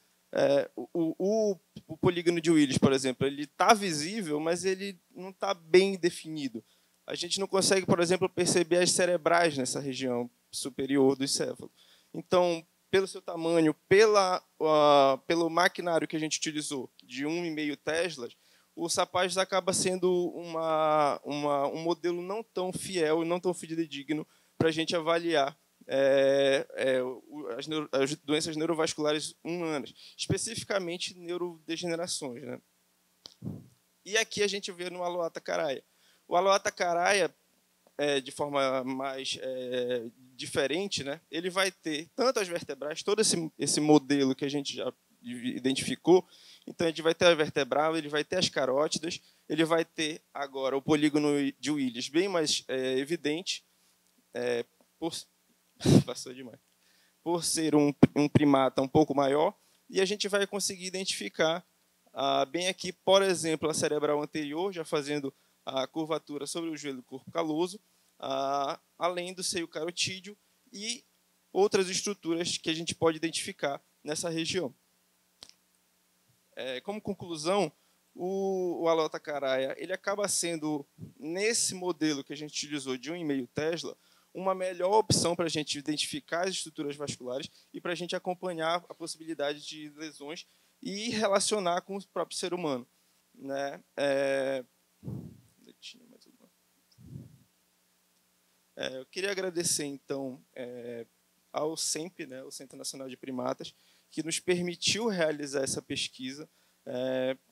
o polígono de Willis, por exemplo, ele está visível, mas ele não está bem definido. A gente não consegue, por exemplo, perceber as cerebrais nessa região superior do encéfalo. Então, pelo seu tamanho, pelo maquinário que a gente utilizou, de 1,5 Teslas, o Sapajos acaba sendo um modelo não tão fiel e não tão fidedigno para a gente avaliar as doenças neurovasculares humanas, especificamente neurodegenerações, né? E aqui a gente vê no Aloatacaraia. O Aloatacaraia, de forma mais diferente, né? Ele vai ter tanto as vertebrais, todo esse modelo que a gente já identificou. Então, a gente vai ter a vertebral, ele vai ter as carótidas, ele vai ter agora o polígono de Willis bem mais evidente, passou demais, por ser um primata um pouco maior, e a gente vai conseguir identificar bem aqui, por exemplo, a cerebral anterior, já fazendo a curvatura sobre o joelho do corpo caloso, além do seio carotídeo e outras estruturas que a gente pode identificar nessa região. Como conclusão, o Alota-Caraia ele acaba sendo, nesse modelo que a gente utilizou de 1,5 Tesla, uma melhor opção para a gente identificar as estruturas vasculares e para a gente acompanhar a possibilidade de lesões e relacionar com o próprio ser humano, né? Eu queria agradecer, então, ao CENP, né, o Centro Nacional de Primatas, que nos permitiu realizar essa pesquisa.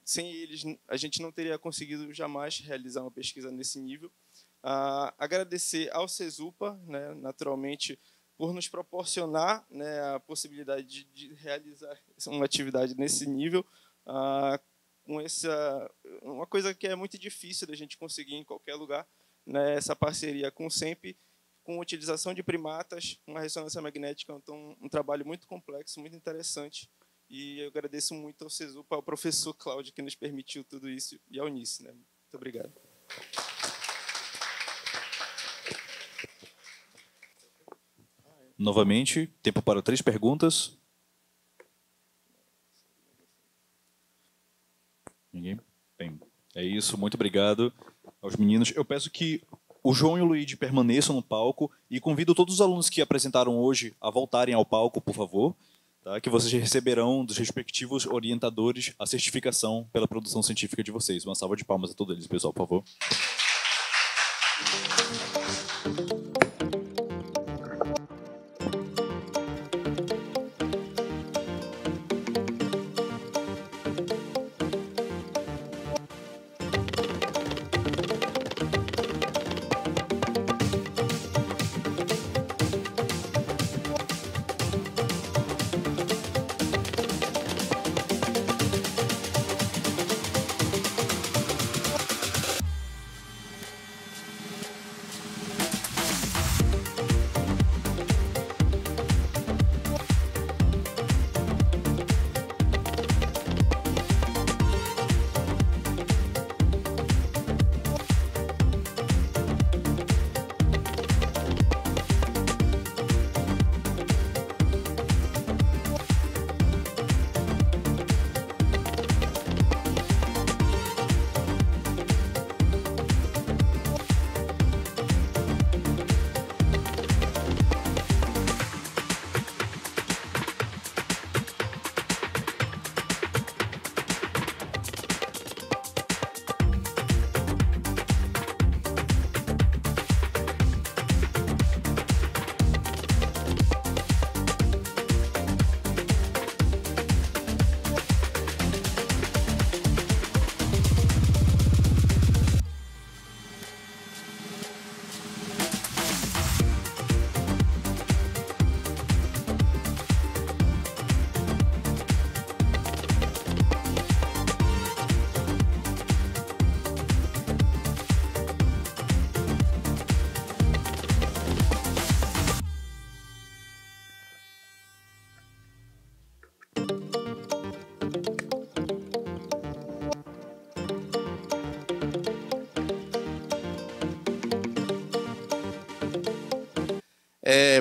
Sem eles, a gente não teria conseguido jamais realizar uma pesquisa nesse nível. Agradecer ao CESUPA, né, naturalmente, por nos proporcionar, né, a possibilidade de realizar uma atividade nesse nível, com uma coisa que é muito difícil da gente conseguir em qualquer lugar, né, essa parceria com o CENP, com utilização de primatas, uma ressonância magnética, então um trabalho muito complexo, muito interessante, e eu agradeço muito ao CESUPA, ao professor Cláudio, que nos permitiu tudo isso, e ao Nice, né? Muito obrigado. Novamente, tempo para 3 perguntas. Ninguém? Bem, é isso. Muito obrigado aos meninos. Eu peço que o João e o Luigi permaneçam no palco e convido todos os alunos que apresentaram hoje a voltarem ao palco, por favor, tá? Que vocês receberão dos respectivos orientadores a certificação pela produção científica de vocês. Uma salva de palmas a todos eles, pessoal, por favor.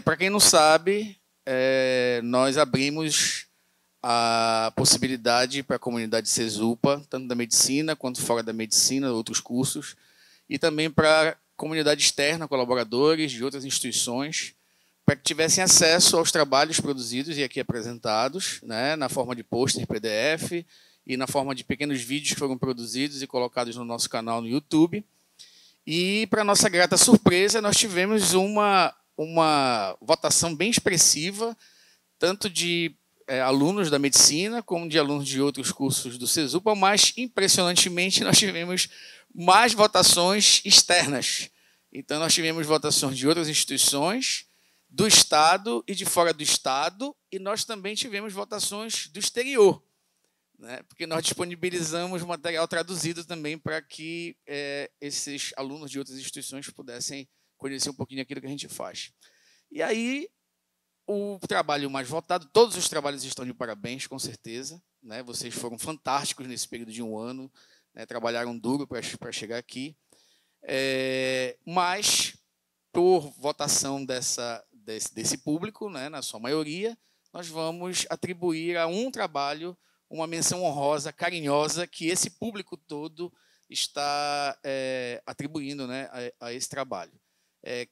Para quem não sabe, nós abrimos a possibilidade para a comunidade CESUPA, tanto da medicina quanto fora da medicina, outros cursos, e também para a comunidade externa, colaboradores de outras instituições, para que tivessem acesso aos trabalhos produzidos e aqui apresentados, né, na forma de pôster PDF e na forma de pequenos vídeos que foram produzidos e colocados no nosso canal no YouTube. E, para nossa grata surpresa, nós tivemos uma votação bem expressiva, tanto de alunos da medicina como de alunos de outros cursos do CESUPA, mas, impressionantemente, nós tivemos mais votações externas. Então, nós tivemos votações de outras instituições, do Estado e de fora do Estado, e nós também tivemos votações do exterior, né? Porque nós disponibilizamos material traduzido também para que esses alunos de outras instituições pudessem conhecer um pouquinho aquilo que a gente faz. E aí, o trabalho mais votado, todos os trabalhos estão de parabéns, com certeza, né? Vocês foram fantásticos nesse período de 1 ano, né? Trabalharam duro para chegar aqui, mas, por votação desse público, né, na sua maioria, nós vamos atribuir a um trabalho uma menção honrosa, carinhosa, que esse público todo está atribuindo, né, a esse trabalho.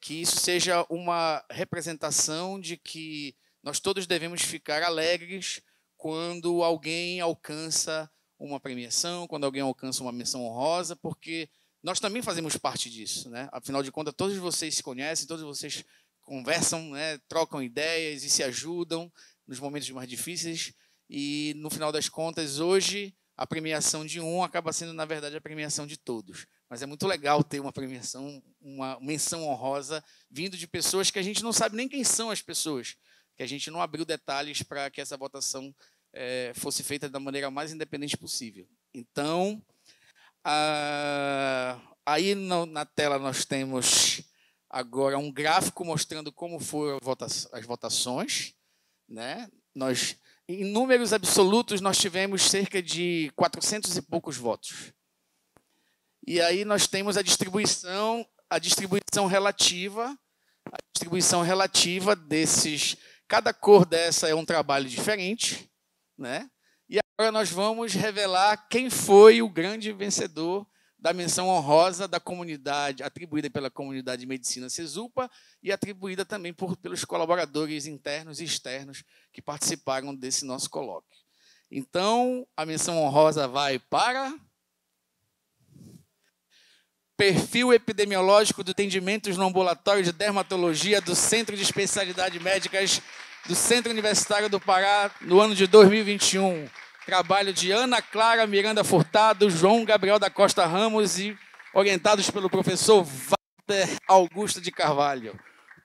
Que isso seja uma representação de que nós todos devemos ficar alegres quando alguém alcança uma premiação, quando alguém alcança uma menção honrosa, porque nós também fazemos parte disso, né? Afinal de contas, todos vocês se conhecem, todos vocês conversam, né, trocam ideias e se ajudam nos momentos mais difíceis. E, no final das contas, hoje, a premiação de um acaba sendo, na verdade, a premiação de todos. Mas é muito legal ter uma premiação, uma menção honrosa, vindo de pessoas que a gente não sabe nem quem são as pessoas, que a gente não abriu detalhes para que essa votação fosse feita da maneira mais independente possível. Então, aí na tela nós temos agora um gráfico mostrando como foram as votações, né? Em números absolutos, nós tivemos cerca de 400 e poucos votos. E aí nós temos a distribuição relativa. A distribuição relativa desses... Cada cor dessa é um trabalho diferente, né? E agora nós vamos revelar quem foi o grande vencedor da menção honrosa da comunidade, atribuída pela comunidade de medicina Cesupa e atribuída também pelos colaboradores internos e externos que participaram desse nosso colóquio. Então, a menção honrosa vai para perfil epidemiológico de atendimentos no ambulatório de dermatologia do Centro de Especialidades Médicas do Centro Universitário do Pará no ano de 2021. Trabalho de Ana Clara Miranda Furtado, João Gabriel da Costa Ramos e orientados pelo professor Walter Augusto de Carvalho.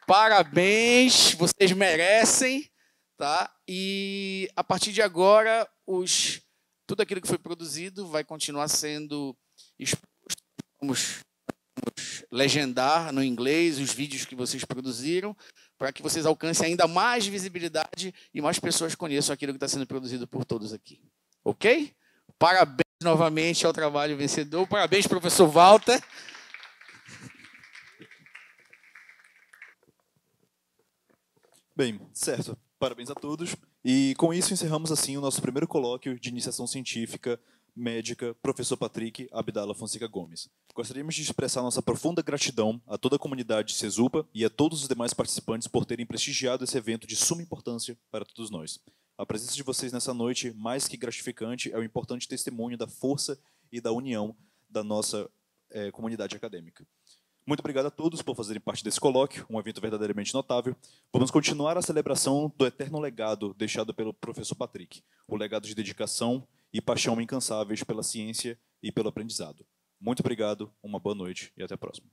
Parabéns, vocês merecem, tá? E a partir de agora, tudo aquilo que foi produzido vai continuar sendo exposto. Vamos legendar no inglês os vídeos que vocês produziram, para que vocês alcancem ainda mais visibilidade e mais pessoas conheçam aquilo que está sendo produzido por todos aqui. Ok? Parabéns novamente ao trabalho vencedor. Parabéns, professor Walter. Bem, certo. Parabéns a todos. E com isso encerramos assim o nosso primeiro colóquio de iniciação científica médica, professor Patrick Abdala Fonseca Gomes. Gostaríamos de expressar nossa profunda gratidão a toda a comunidade Cesupa e a todos os demais participantes por terem prestigiado esse evento de suma importância para todos nós. A presença de vocês nessa noite, mais que gratificante, é um importante testemunho da força e da união da nossa comunidade acadêmica. Muito obrigado a todos por fazerem parte desse colóquio, um evento verdadeiramente notável. Vamos continuar a celebração do eterno legado deixado pelo professor Patrick, o legado de dedicação e paixão incansáveis pela ciência e pelo aprendizado. Muito obrigado, uma boa noite e até a próxima.